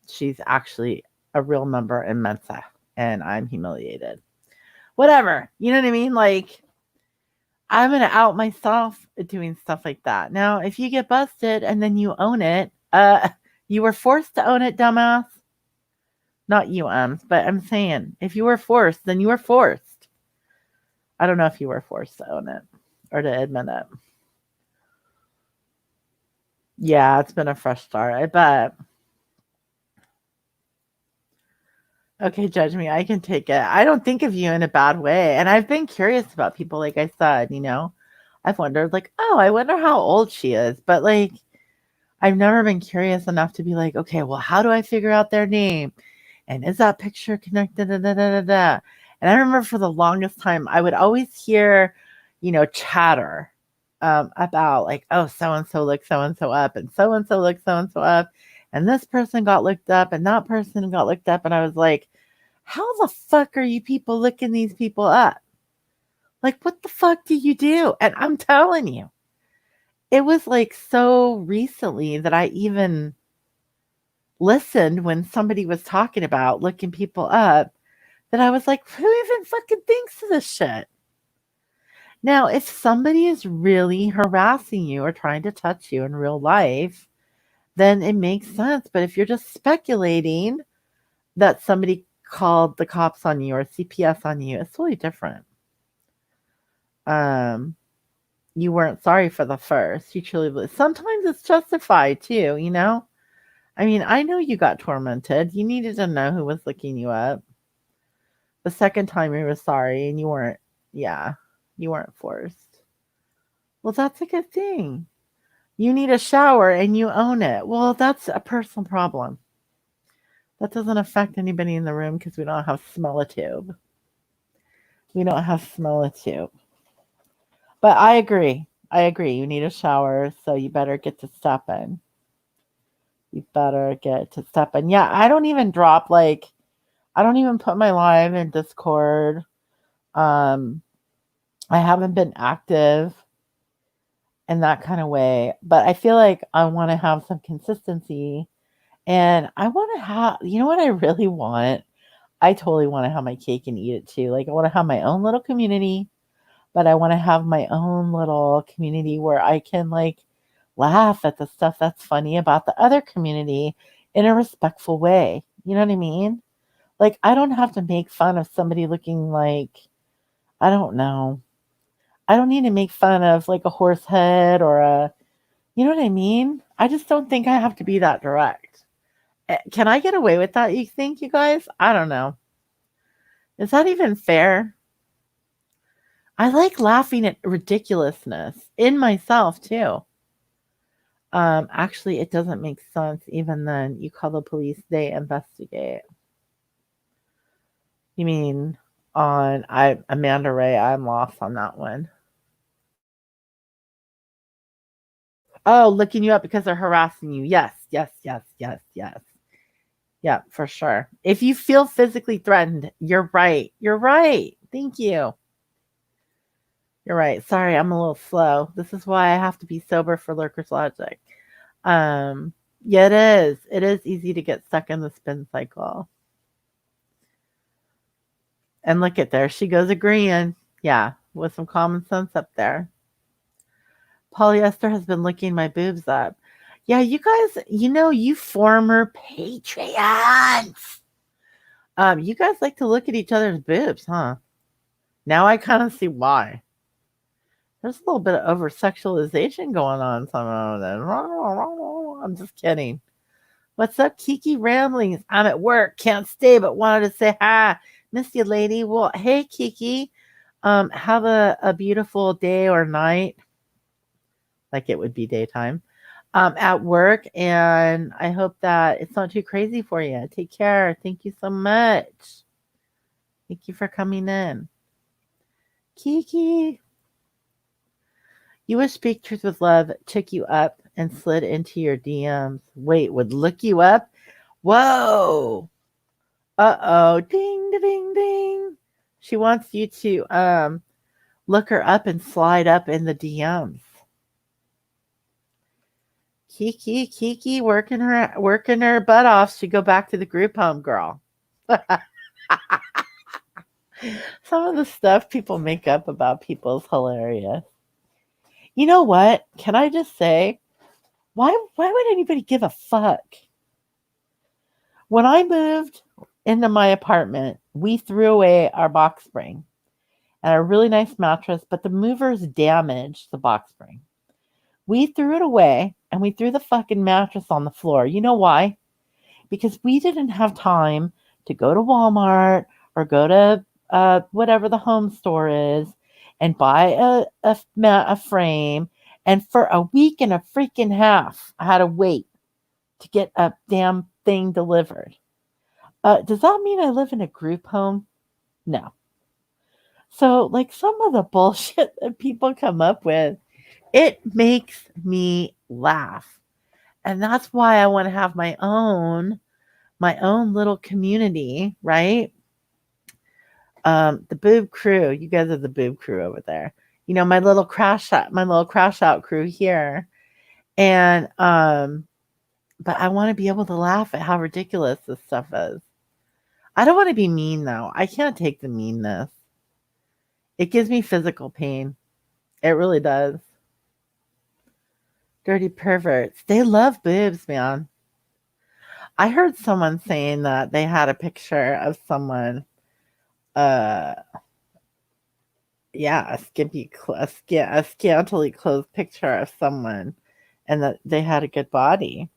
she's actually a real member in Mensa and I'm humiliated. Whatever. You know what I mean? Like, I'm going to out myself doing stuff like that. Now, if you get busted and then you own it, you were forced to own it, dumbass. Not you, but I'm saying if you were forced, then you were forced. I don't know if you were forced to own it or to admit it. Yeah, it's been a fresh start, I bet. Okay, judge me. I can take it. I don't think of you in a bad way. And I've been curious about people, like I said, I've wondered, like, oh, I wonder how old she is. But, like, I've never been curious enough to be like, okay, well, how do I figure out their name? And is that picture connected? Da, da, da, da, da. And I remember for the longest time, I would always hear, chatter about like, oh, so and so looked so and so up, and so looked so and so up, and this person got looked up, and that person got looked up, and I was like, how the fuck are you people looking these people up? Like, what the fuck do you do? And I'm telling you, it was like so recently that I even listened when somebody was talking about looking people up that I was like, who even fucking thinks of this shit? Now, if somebody is really harassing you or trying to touch you in real life, then it makes sense. But if you're just speculating that somebody called the cops on you or CPS on you, it's totally different. You weren't sorry for the first. You truly believe. Sometimes it's justified too, I mean, I know you got tormented. You needed to know who was looking you up. The second time you were sorry and you weren't, yeah, you weren't forced. Well, that's a good thing. You need a shower and you own it. Well, that's a personal problem. That doesn't affect anybody in the room because we don't have smell-a-tube. We don't have smell-a-tube. But I agree. I agree. You need a shower, so you better get to stepping. You better get to stepping. Yeah, I don't even drop, like, I don't even put my live in Discord. I haven't been active in that kind of way, but I feel like I want to have some consistency and I want to have, you know what I really want? I totally want to have my cake and eat it too. Like, I want to have my own little community, but I want to have my own little community where I can, like, laugh at the stuff that's funny about the other community in a respectful way. You know what I mean? Like, I don't have to make fun of somebody looking like, I don't know. I don't need to make fun of like a horse head or you know what I mean? I just don't think I have to be that direct. Can I get away with that, you think, you guys? I don't know. Is that even fair? I like laughing at ridiculousness in myself too. Actually, it doesn't make sense even then. You call the police, they investigate. You mean on Amanda Ray, I'm lost on that one. Oh, looking you up because they're harassing you. Yes, yes, yes, yes, yes. Yeah, for sure. If you feel physically threatened, you're right. You're right. Thank you. You're right. Sorry, I'm a little slow. This is why I have to be sober for Lurker's Logic. Yeah, it is. It is easy to get stuck in the spin cycle. And look at there. She goes agreeing. Yeah, with some common sense up there. Polyester has been licking my boobs up. Yeah, you guys, you former Patreons. You guys like to look at each other's boobs, huh? Now I kind of see why. There's a little bit of over sexualization going on some of them. I'm just kidding. What's up, Kiki Ramblings? I'm at work, can't stay, but wanted to say hi. Miss you, lady. Well, hey, Kiki. Have a beautiful day or night. Like it would be daytime. at work, and I hope that it's not too crazy for you. Take care. Thank you so much. Thank you for coming in. Kiki, you wish Speak Truth with Love took you up and slid into your DMs. Wait, would look you up? Whoa. Uh-oh. Ding, ding, ding. She wants you to look her up and slide up in the DMs. Kiki, working her butt off. She go back to the group home, girl. Some of the stuff people make up about people is hilarious. You know what? Can I just say, why would anybody give a fuck? When I moved into my apartment, we threw away our box spring and a really nice mattress, but the movers damaged the box spring. We threw it away and we threw the fucking mattress on the floor. You know why? Because we didn't have time to go to Walmart or go to whatever the home store is and buy a frame. And for a week and a freaking half, I had to wait to get a damn thing delivered. Does that mean I live in a group home? No. So, like, some of the bullshit that people come up with, it makes me laugh. And that's why I want to have my own little community, right? The boob crew. You guys are the boob crew over there. You know, my little crash out crew here. And but I want to be able to laugh at how ridiculous this stuff is. I don't want to be mean though. I can't take the meanness. It gives me physical pain. It really does. Dirty perverts. They love boobs, man. I heard someone saying that they had a picture of someone, uh, yeah, a scantily clothed picture of someone, and that they had a good body.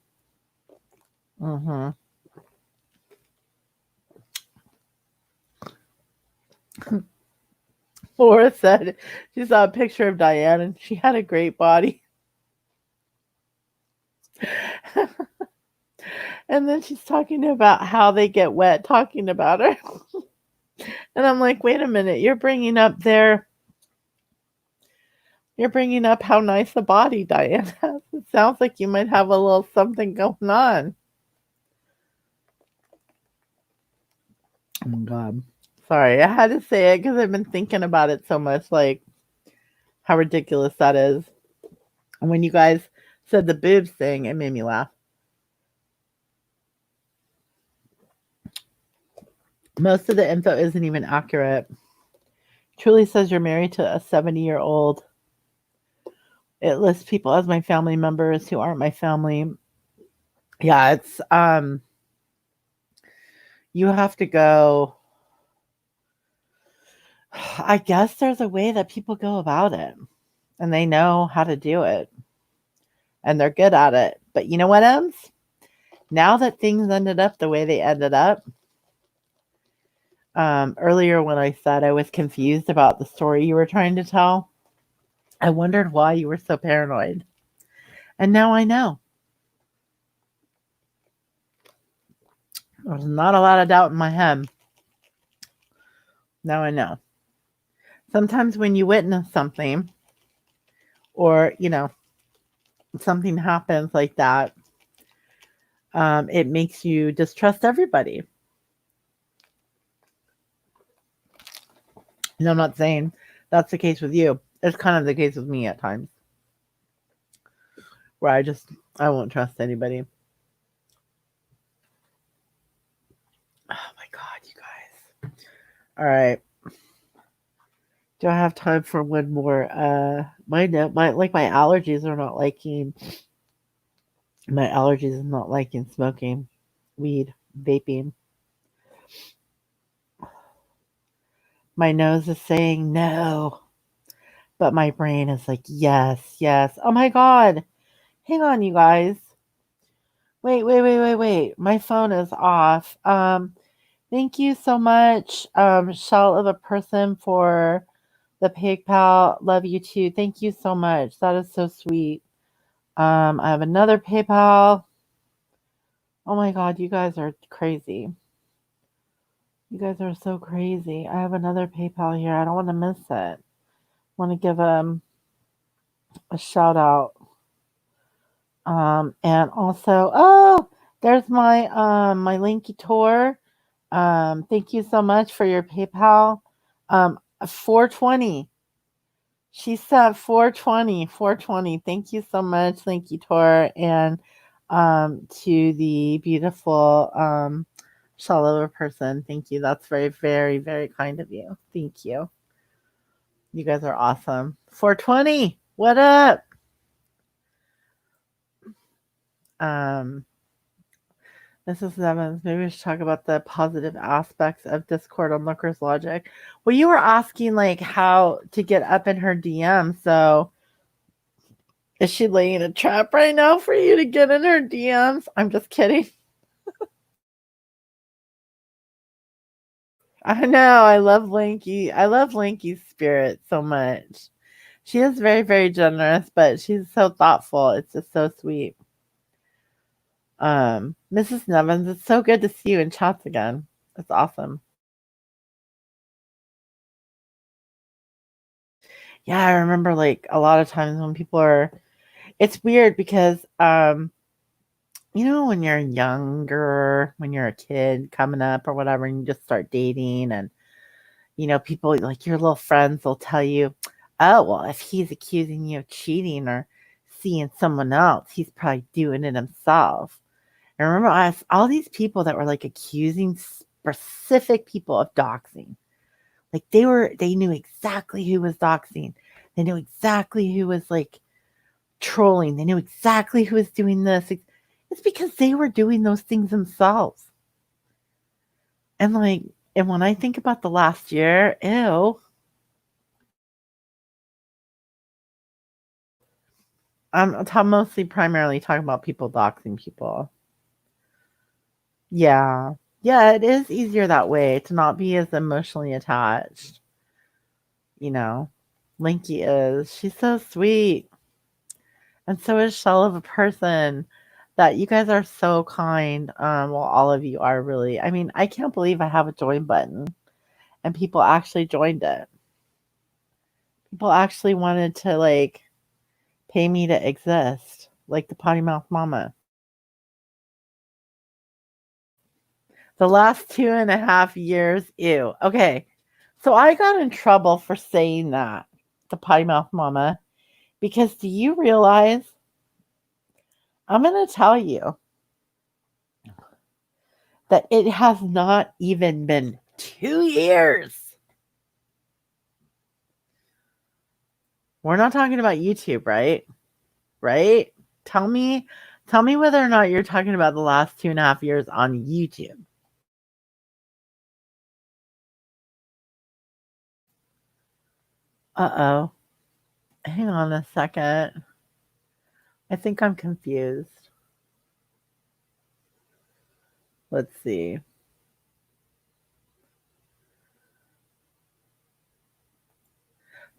Hmm. Laura said she saw a picture of Diane and she had a great body. And then she's talking about how they get wet talking about her. And I'm like, wait a minute, you're bringing up how nice a body Diane has. It sounds like you might have a little something going on. Oh my god. Sorry, I had to say it because I've been thinking about it so much, like how ridiculous that is. And when you guys said the boobs thing, it made me laugh. Most of the info isn't even accurate. Truly says you're married to a 70-year-old. It lists people as my family members who aren't my family. Yeah, it's you have to go. I guess there's a way that people go about it and they know how to do it and they're good at it. But you know what, Ems? Now that things ended up the way they ended up, earlier when I said I was confused about the story you were trying to tell, I wondered why you were so paranoid. And now I know. There's not a lot of doubt in my head. Now I know. Sometimes when you witness something or, something happens like that, it makes you distrust everybody. And I'm not saying that's the case with you. It's kind of the case with me at times where I won't trust anybody. Oh my God, you guys. All right. Do I have time for one more? My allergies are not liking my allergies is not liking smoking, weed, vaping. My nose is saying no, but my brain is like yes, yes. Oh my God. Hang on, you guys. Wait. My phone is off. Thank you so much, shell of a person for the PayPal. Love you too. Thank you so much. That is so sweet. I have another PayPal. Oh my god, you guys are crazy. You guys are so crazy. I have another PayPal here. I don't want to miss it. Want to give a shout out. And also, oh, there's my Linky tour. Thank you so much for your PayPal. 420. She sent 420, 420. Thank you so much, Linky tour, and to the beautiful Shalover person. Thank you. That's very, very, very kind of you. Thank you. You guys are awesome. 420. What up? Um, Mrs. Evans, maybe we should talk about the positive aspects of Discord on Looker's Logic. Well, you were asking like how to get up in her DM, so is she laying a trap right now for you to get in her DMs? I'm just kidding. I know. I love Lanky. I love Lanky's spirit so much. She is very, very generous, but she's so thoughtful. It's just so sweet. Mrs. Nevins, it's so good to see you in chats again. It's awesome. Yeah, I remember like a lot of times when people are it's weird because when you're younger, when you're a kid coming up or whatever, and you just start dating and people like your little friends will tell you, oh, well, if he's accusing you of cheating or seeing someone else, he's probably doing it himself. I remember all these people that were like accusing specific people of doxing. Like they knew exactly who was doxing. They knew exactly who was like trolling. They knew exactly who was doing this. It's because they were doing those things themselves. And when I think about the last year, ew. Mostly primarily talking about people doxing people. Yeah. Yeah, it is easier that way to not be as emotionally attached. You know, Linky is. She's so sweet. And so is Shell of a person that you guys are so kind. Well, all of you are really. I mean, I can't believe I have a join button and people actually joined it. People actually wanted to like pay me to exist, like the potty mouth mama. The last 2.5 years, ew. Okay. So I got in trouble for saying that, the potty mouth mama, because do you realize I'm going to tell you that it has not even been 2 years. We're not talking about YouTube, right? Right? Tell me, tell me whether or not you're talking about the last 2.5 years on YouTube. Uh-oh. Hang on a second. I think I'm confused. Let's see.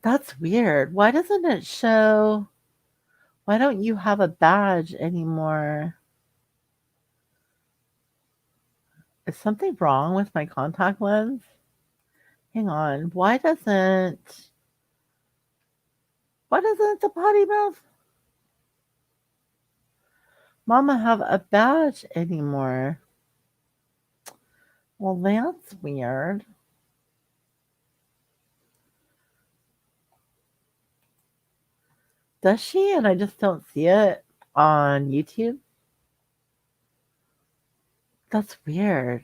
That's weird. Why doesn't it show? Why don't you have a badge anymore? Is something wrong with my contact lens? Hang on. Why doesn't the potty mouth mama have a badge anymore? Well, that's weird. Does she? And I just don't see it on YouTube? That's weird.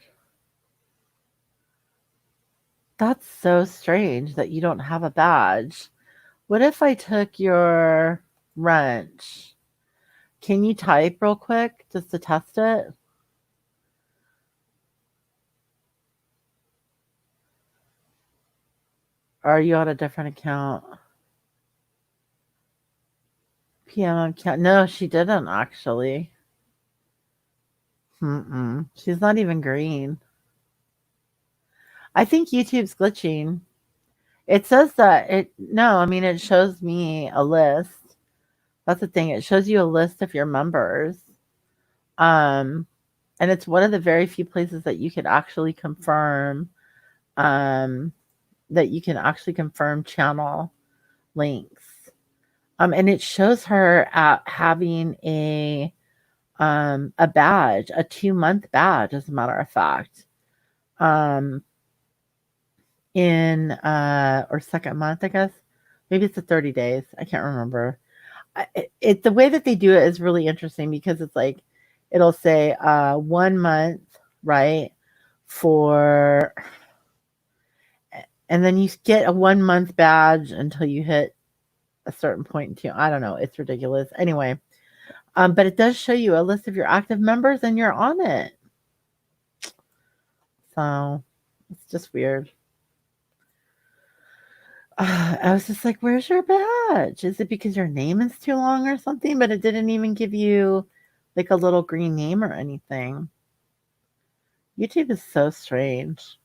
That's so strange that you don't have a badge. What if I took your wrench? Can you type real quick just to test it? Or are you on a different account? PM account. No, she didn't actually. Mm-mm. She's not even green. I think YouTube's glitching. It says that it. No, I mean it shows me a list That's the thing. It shows you a list of your members. Um, and it's one of the very few places that you could actually confirm um, channel links. And it shows her at having a badge, a 2-month badge, as a matter of fact. Um, in or second month, I guess. Maybe it's the 30 days. I can't remember. The way that they do it is really interesting because it's like it'll say 1 month, right? For and then you get a 1 month badge until you hit a certain point too. I don't know. It's ridiculous. Anyway, but it does show you a list of your active members and you're on it. So it's just weird. I was just like, where's your badge? Is it because your name is too long or something? But it didn't even give you like a little green name or anything. YouTube is so strange.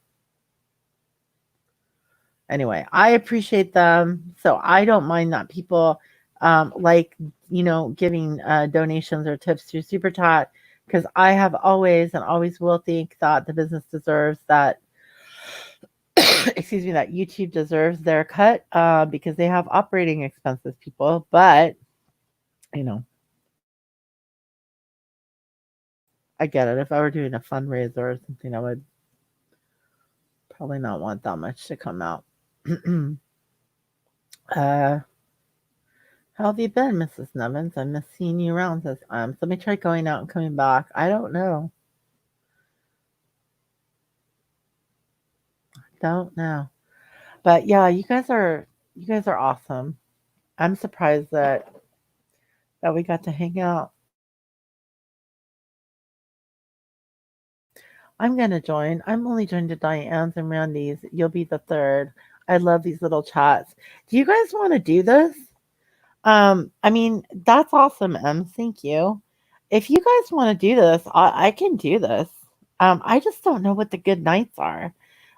Anyway, I appreciate them. So I don't mind that people like, giving donations or tips through Super Chat because I have always and always will think that the business deserves that excuse me, that YouTube deserves their cut because they have operating expenses, people. But, you know, I get it. If I were doing a fundraiser or something, I would probably not want that much to come out. How have you been, Mrs. Nevins? I miss seeing you around. Says, so let me try going out and coming back. I don't know. Don't know. But yeah, you guys are awesome. I'm surprised that we got to hang out. I'm gonna join. I'm only joined to Diane's and Randy's. You'll be the third. I love these little chats. Do you guys want to do this? I mean, that's awesome, Em. Thank you. If you guys want to do this, I can do this. I just don't know what the good nights are.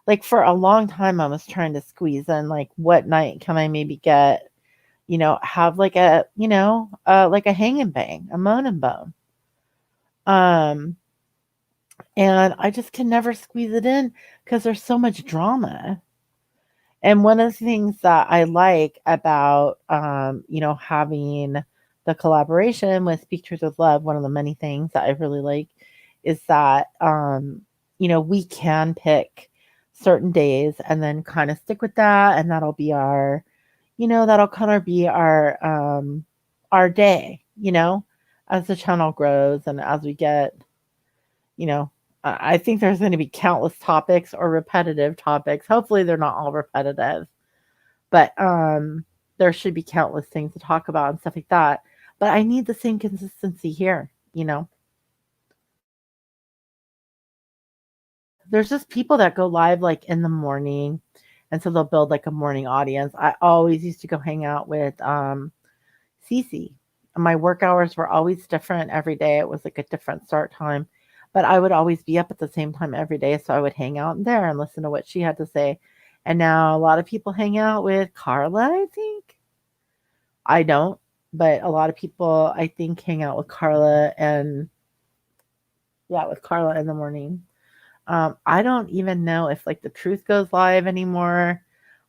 Like for a long time, I was trying to squeeze in like what night can I maybe get, have like a, like a hang and bang, a moan and bone. Um, and I just can never squeeze it in because there's so much drama. And one of the things that I like about, having the collaboration with Speak Truth with Love, one of the many things that I really like is that, we can pick certain days and then kind of stick with that. And that'll be that'll kind of be our day, as the channel grows and as we get, I think there's going to be countless topics or repetitive topics. Hopefully, they're not all repetitive, but there should be countless things to talk about and stuff like that. But I need the same consistency here. There's just people that go live like in the morning, and so they'll build like a morning audience. I always used to go hang out with Cece. My work hours were always different every day. It was like a different start time. But I would always be up at the same time every day. So I would hang out there and listen to what she had to say. And now a lot of people hang out with Carla, I think. I don't, but a lot of people, I think, hang out with Carla and, yeah, with Carla in the morning. I don't even know if like the truth goes live anymore.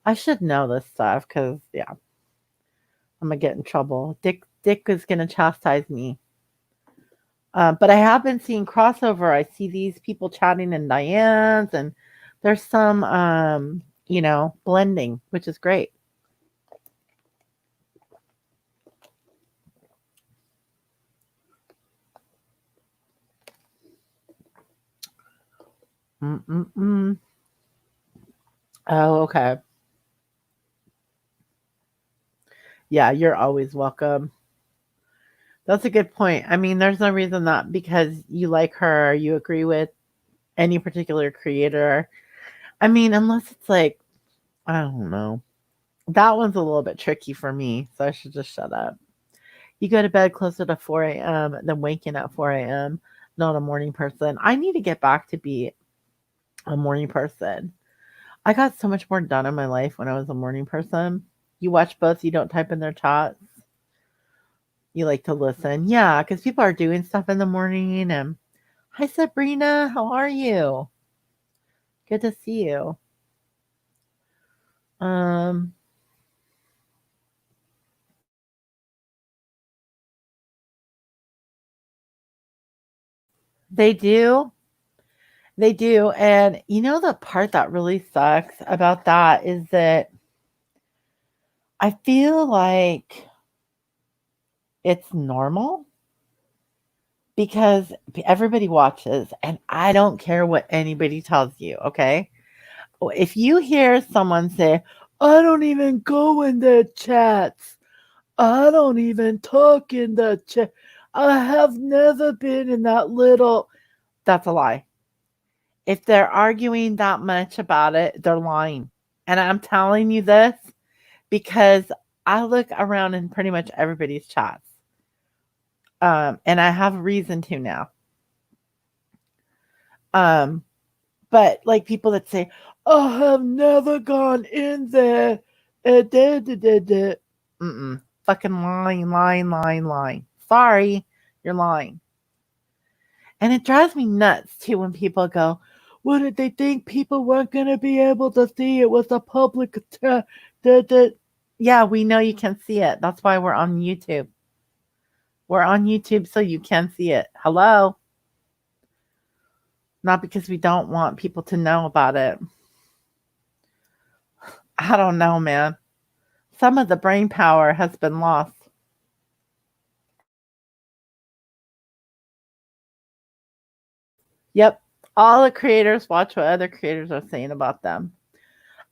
I should know this stuff because, yeah, I'm going to get in trouble. Dick is going to chastise me. But I have been seeing crossover. I see these people chatting in Diane's, and there's some, blending, which is great. Mm-mm-mm. Oh, okay. Yeah, you're always welcome. That's a good point. I mean, there's no reason that because you like her, you agree with any particular creator. I mean, unless it's like, I don't know. That one's a little bit tricky for me, so I should just shut up. You go to bed closer to 4 a.m. than waking at 4 a.m. Not a morning person. I need to get back to be a morning person. I got so much more done in my life when I was a morning person. You watch both, you don't type in their chats. You like to listen. Yeah, because people are doing stuff in the morning. And hi, Sabrina. How are you? Good to see you. Um, they do. They do. And you know, the part that really sucks about that is that I feel like it's normal because everybody watches, and I don't care what anybody tells you. Okay. If you hear someone say, I don't even go in the chats, I don't even talk in the chat, I have never been in that little, that's a lie. If they're arguing that much about it, they're lying. And I'm telling you this because I look around in pretty much everybody's chats. And I have a reason to now. Um, but like people that say, I have never gone in there. Mm-mm. Fucking lying, lying, lying, lying. Sorry, you're lying. And it drives me nuts too when people go, what did they think people weren't going to be able to see? It was a public. Yeah, we know you can see it. That's why we're on YouTube. We're on YouTube so you can see it. Hello? Not because we don't want people to know about it. I don't know, man. Some of the brain power has been lost. Yep. All the creators watch what other creators are saying about them.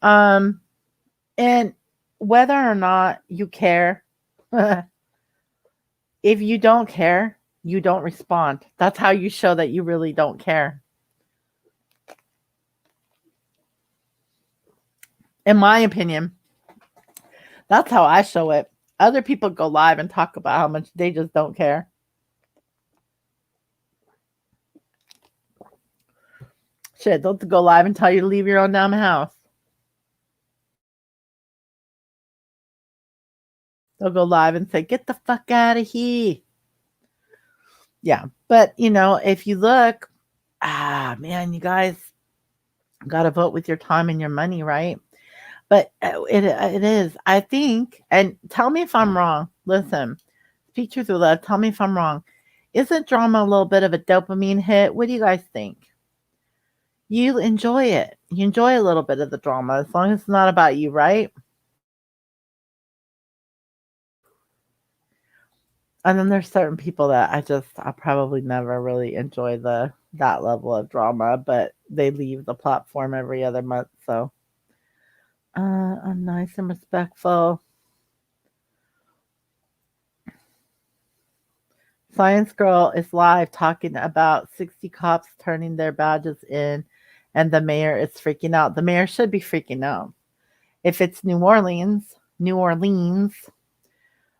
Um, and whether or not you care, if you don't care, you don't respond. That's how you show that you really don't care. In my opinion, that's how I show it. Other people go live and talk about how much they just don't care. Shit, they'll go live and tell you to leave your own damn house. They'll go live and say, get the fuck out of here. Yeah. But, if you look, man, you guys got to vote with your time and your money, right? But it is. I think, and tell me if I'm wrong. Listen, speak truth with love. Tell me if I'm wrong. Isn't drama a little bit of a dopamine hit? What do you guys think? You enjoy it. You enjoy a little bit of the drama as long as it's not about you, right? And then there's certain people that I probably never really enjoy that level of drama, but they leave the platform every other month. So I'm nice and respectful. Science Girl is live talking about 60 cops turning their badges in, and the mayor is freaking out. The mayor should be freaking out. If it's New Orleans,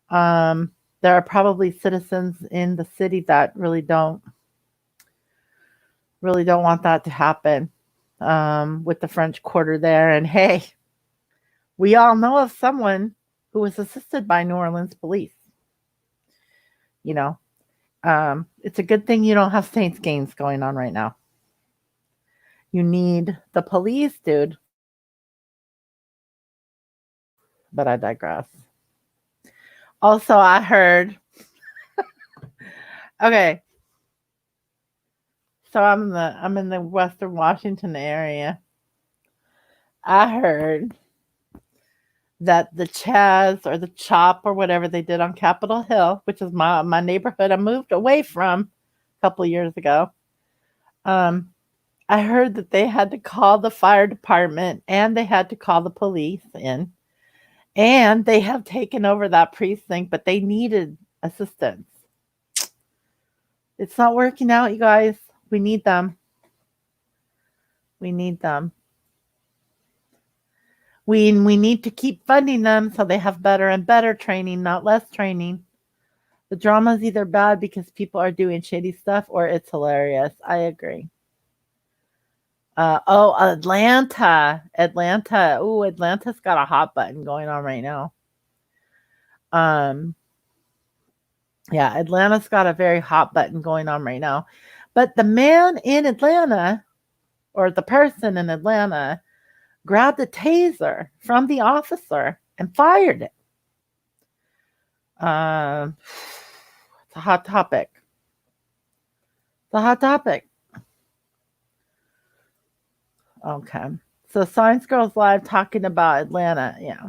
um, there are probably citizens in the city that really don't want that to happen. With the French Quarter there, and hey, we all know of someone who was assisted by New Orleans police. You know, it's a good thing you don't have Saints games going on right now. You need the police, dude. But I digress. Also, I heard. Okay, so I'm in the Western Washington area. I heard that the Chaz or the Chop or whatever they did on Capitol Hill, which is my neighborhood I moved away from a couple years ago. Um, I heard that they had to call the fire department and they had to call the police in, and they have taken over that precinct, but they needed assistance. It's not working out, you guys. We need them. We need them. We need to keep funding them so they have better and better training, not less training. The drama is either bad because people are doing shady stuff or it's hilarious. I agree. Atlanta. Atlanta. Ooh, Atlanta's got a hot button going on right now. Um, Yeah, Atlanta's got a very hot button going on right now. But the man in Atlanta, or the person in Atlanta, grabbed a taser from the officer and fired it. It's a hot topic. It's a hot topic. Okay. So Science Girls Live talking about Atlanta. Yeah.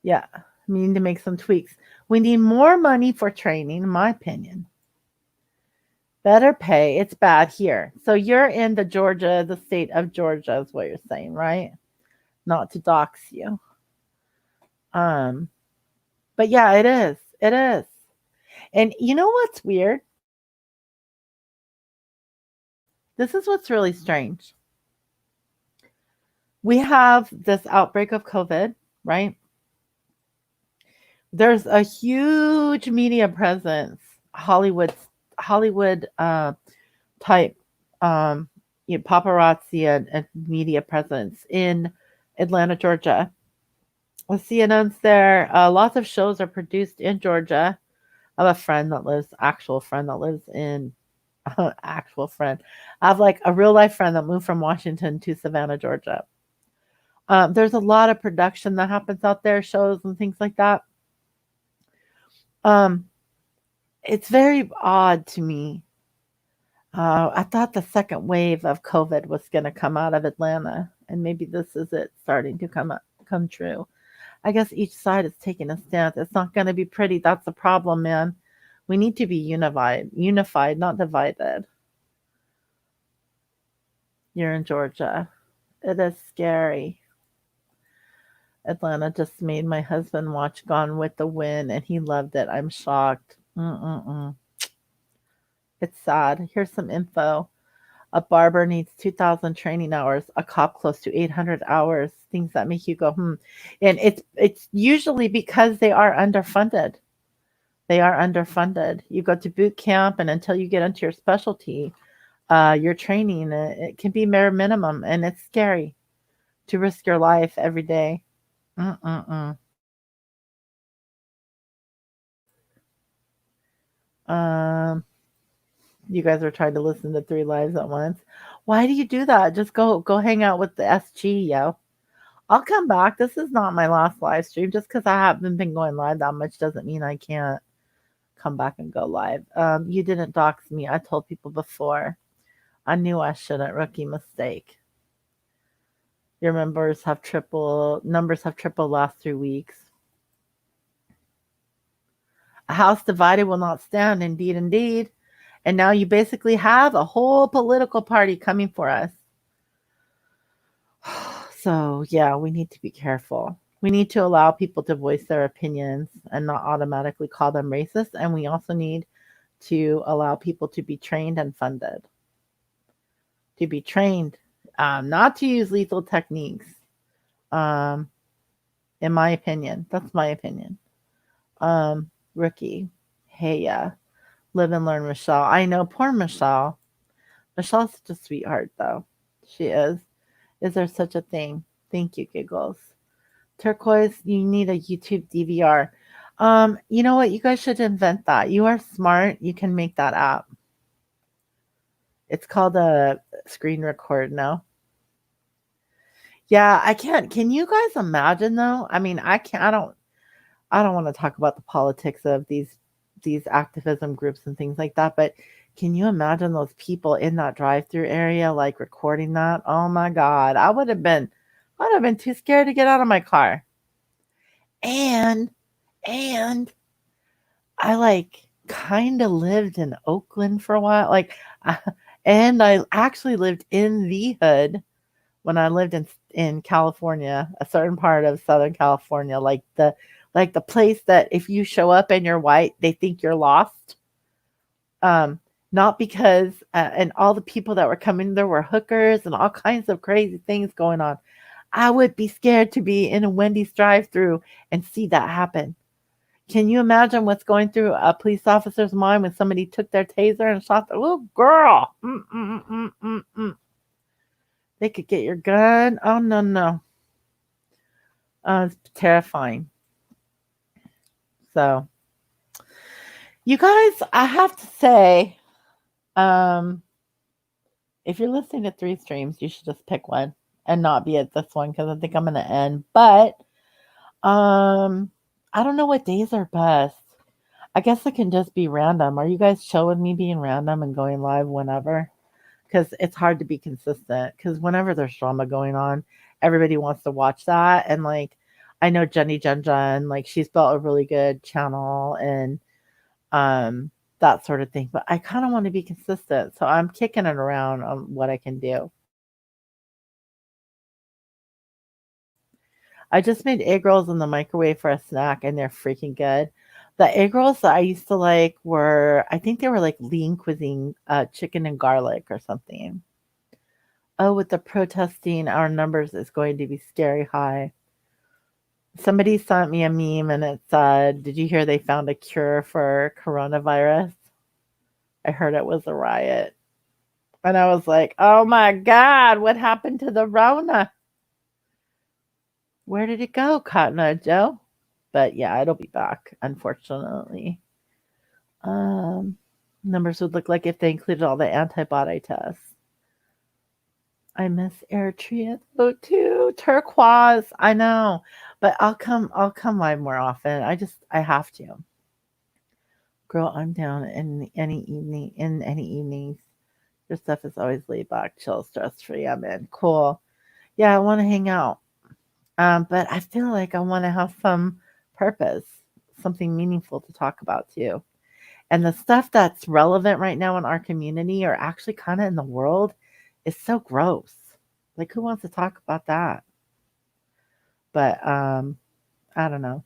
Yeah. We need to make some tweaks. We need more money for training, in my opinion. Better pay. It's bad here. So you're in the state of Georgia is what you're saying, right? Not to dox you. Um, but yeah, it is. It is. And you know what's weird? This is what's really strange. We have this outbreak of COVID, right? There's a huge media presence, Hollywood type paparazzi and media presence in Atlanta, Georgia. Well, CNN's there. Lots of shows are produced in Georgia. I have a friend that lives, actual friend that lives in, actual friend. I have like a real life friend that moved from Washington to Savannah, Georgia. There's a lot of production that happens out there, shows and things like that. Um, it's very odd to me. I thought the second wave of COVID was going to come out of Atlanta, and maybe this is it starting to come true. I guess each side is taking a stance. It's not going to be pretty. That's the problem, man. We need to be unified, not divided. You're in Georgia. It is scary. Atlanta just made my husband watch Gone with the Wind, and he loved it. I'm shocked. Mm-mm-mm. It's sad. Here's some info. A barber needs 2,000 training hours, a cop close to 800 hours, things that make you go, hmm. And it's usually because they are underfunded. They are underfunded. You go to boot camp, and until you get into your specialty, your training, it can be bare minimum, and it's scary to risk your life every day. Mm-mm-mm. Um, you guys are trying to listen to three lives at once. Why do you do that? Just go hang out with the SG, yo. I'll come back. This is not my last live stream. Just because I haven't been going live that much doesn't mean I can't come back and go live. You didn't dox me. I told people before. I knew I shouldn't. Rookie mistake. Your numbers have tripled last 3 weeks. A house divided will not stand, indeed, indeed. And now you basically have a whole political party coming for us. So, yeah, we need to be careful. We need to allow people to voice their opinions and not automatically call them racist. And we also need to allow people to be trained and funded. To be trained, not to use lethal techniques. Um, in my opinion, that's my opinion. Rookie, hey, yeah, live and learn, Michelle. I know, poor Michelle. Michelle's such a sweetheart, though. She is. Is there such a thing? Thank you, Giggles. Turquoise, you need a YouTube DVR. You know what? You guys should invent that. You are smart. You can make that app. It's called a screen record now. Yeah, I can't. Can you guys imagine though? I mean, I can't. I don't want to talk about the politics of these activism groups and things like that, but can you imagine those people in that drive-through area like recording that? Oh my God. I'd have been too scared to get out of my car. And and I like kind of lived in Oakland for a while. And I actually lived in the hood when I lived in California, a certain part of Southern California, like the place that if you show up and you're white, they think you're lost. Um, Not because and all the people that were coming, there were hookers and all kinds of crazy things going on. I would be scared to be in a Wendy's drive-through and see that happen. Can you imagine what's going through a police officer's mind when somebody took their taser and shot the little girl? They could get your gun. Oh, no, no. It's terrifying. So, You guys, I have to say, um, if you're listening to 3 streams, you should just pick one and not be at this one because I think I'm gonna end. But um, I don't know what days are best. I guess it can just be random. Are you guys chill with me being random and going live whenever? Because it's hard to be consistent. Because whenever there's drama going on, everybody wants to watch that. And like, I know Jenny Jen Jen, like she's built a really good channel and um that sort of thing. But I kind of want to be consistent, so I'm kicking it around on what I can do. I just made egg rolls in the microwave for a snack, and they're freaking good. The egg rolls that I used to like were, I think they were like lean cuisine, chicken and garlic or something. Oh, with the protesting, our numbers is going to be scary high. Somebody sent me a meme and it said, "Did you hear they found a cure for coronavirus?" I heard it was a riot. And I was like, oh my God, what happened to the Rona? Where did it go, Cotton Eye Joe? But yeah, it'll be back, unfortunately. Um, Numbers would look like if they included all the antibody tests. I miss Eritrea though too. Turquoise, I know, but I'll come live more often. I have to. Girl, I'm down in any evenings. Your stuff is always laid back, chill, stress free. I'm in. Cool. Yeah, I want to hang out. But I feel like I want to have some purpose, something meaningful to talk about too. And the stuff that's relevant right now in our community or actually kind of in the world is so gross. Like, who wants to talk about that? But I don't know.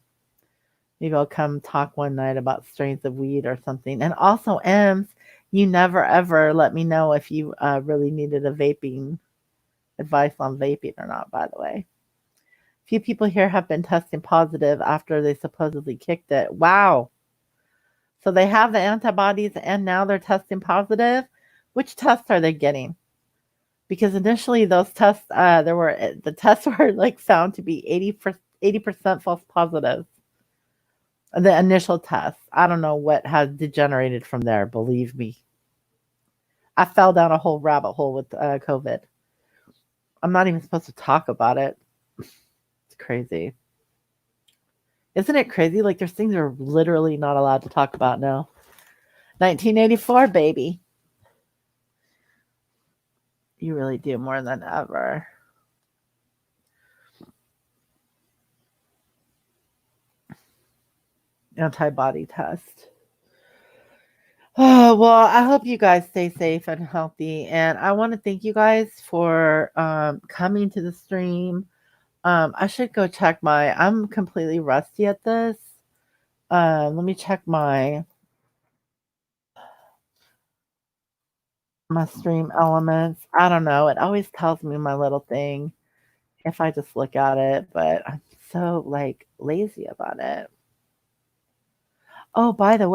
Maybe I'll come talk one night about strains of weed or something. And also, Ems, you never ever let me know if you really needed a vaping advice on vaping or not, by the way. Few people here have been testing positive after they supposedly kicked it. Wow. So they have the antibodies and now they're testing positive. Which tests are they getting? Because initially those tests, the tests were like found to be 80% false positives. The initial tests. I don't know what has degenerated from there. Believe me, I fell down a whole rabbit hole with COVID. I'm not even supposed to talk about it. It's crazy. Isn't it crazy? Like there's things we're literally not allowed to talk about now. 1984, baby. You really do more than ever. Antibody test. Oh, well, I hope you guys stay safe and healthy. And I want to thank you guys for coming to the stream. I should go check I'm completely rusty at this. Let me check my stream elements. I don't know. It always tells me my little thing if I just look at it, but I'm so like lazy about it. Oh, um, by the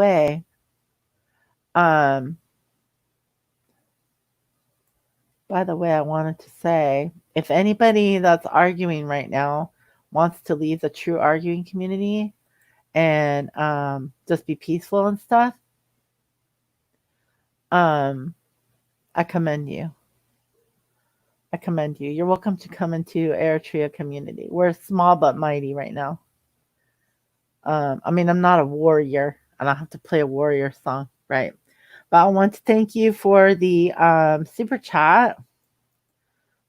way, I wanted to say if anybody that's arguing right now wants to leave the true arguing community and just be peaceful and stuff, um, I commend you. I commend you. You're welcome to come into Eritrea community. We're small but mighty right now. I mean, I'm not a warrior. I don't have to play a warrior song, right? But I want to thank you for the super chat.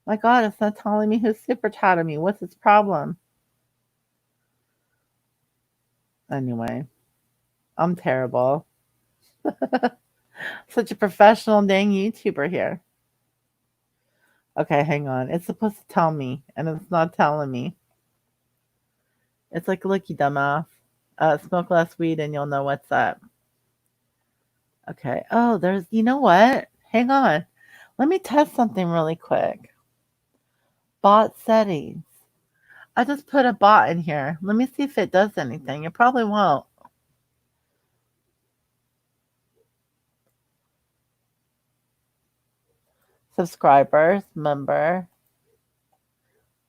My God, it's not telling me who's super chatting me. What's its problem? Anyway, I'm terrible. Such a professional dang YouTuber here. Okay, hang on. It's supposed to tell me, and it's not telling me. It's like, look, you dumbass. Smoke less weed and you'll know what's up. Okay. Oh, you know what? Hang on. Let me test something really quick. Bot settings. I just put a bot in here. Let me see if it does anything. It probably won't. Subscribers, member.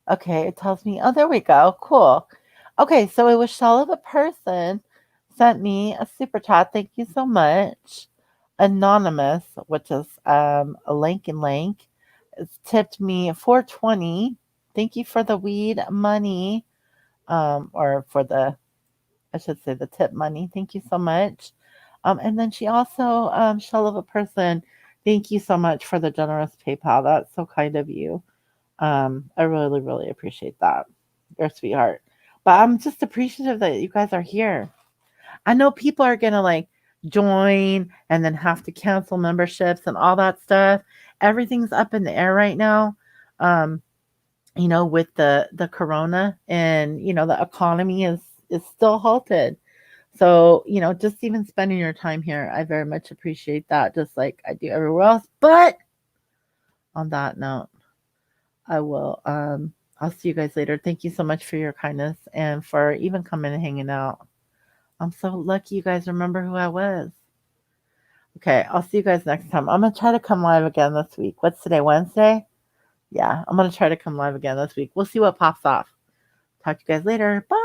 Okay, it tells me. Oh, there we go. Cool. Okay, so it was shell of a person sent me a super chat. Thank you so much. Anonymous, which is a link, it's tipped me 420. Thank you for the weed money, or for the, I should say, the tip money. Thank you so much. And then she also, shell of a person, thank you so much for the generous PayPal. That's so kind of you. I really, really appreciate that. You're a sweetheart. But I'm just appreciative that you guys are here. I know people are gonna like join and then have to cancel memberships and all that stuff. Everything's up in the air right now. Um, with the corona, and the economy is still halted. So, just even spending your time here, I very much appreciate that, just like I do everywhere else. But on that note, I'll see you guys later. Thank you so much for your kindness and for even coming and hanging out. I'm so lucky you guys remember who I was. Okay, I'll see you guys next time. I'm gonna try to come live again this week. What's today? Wednesday? Yeah, I'm gonna try to come live again this week. We'll see what pops off. Talk to you guys later. Bye.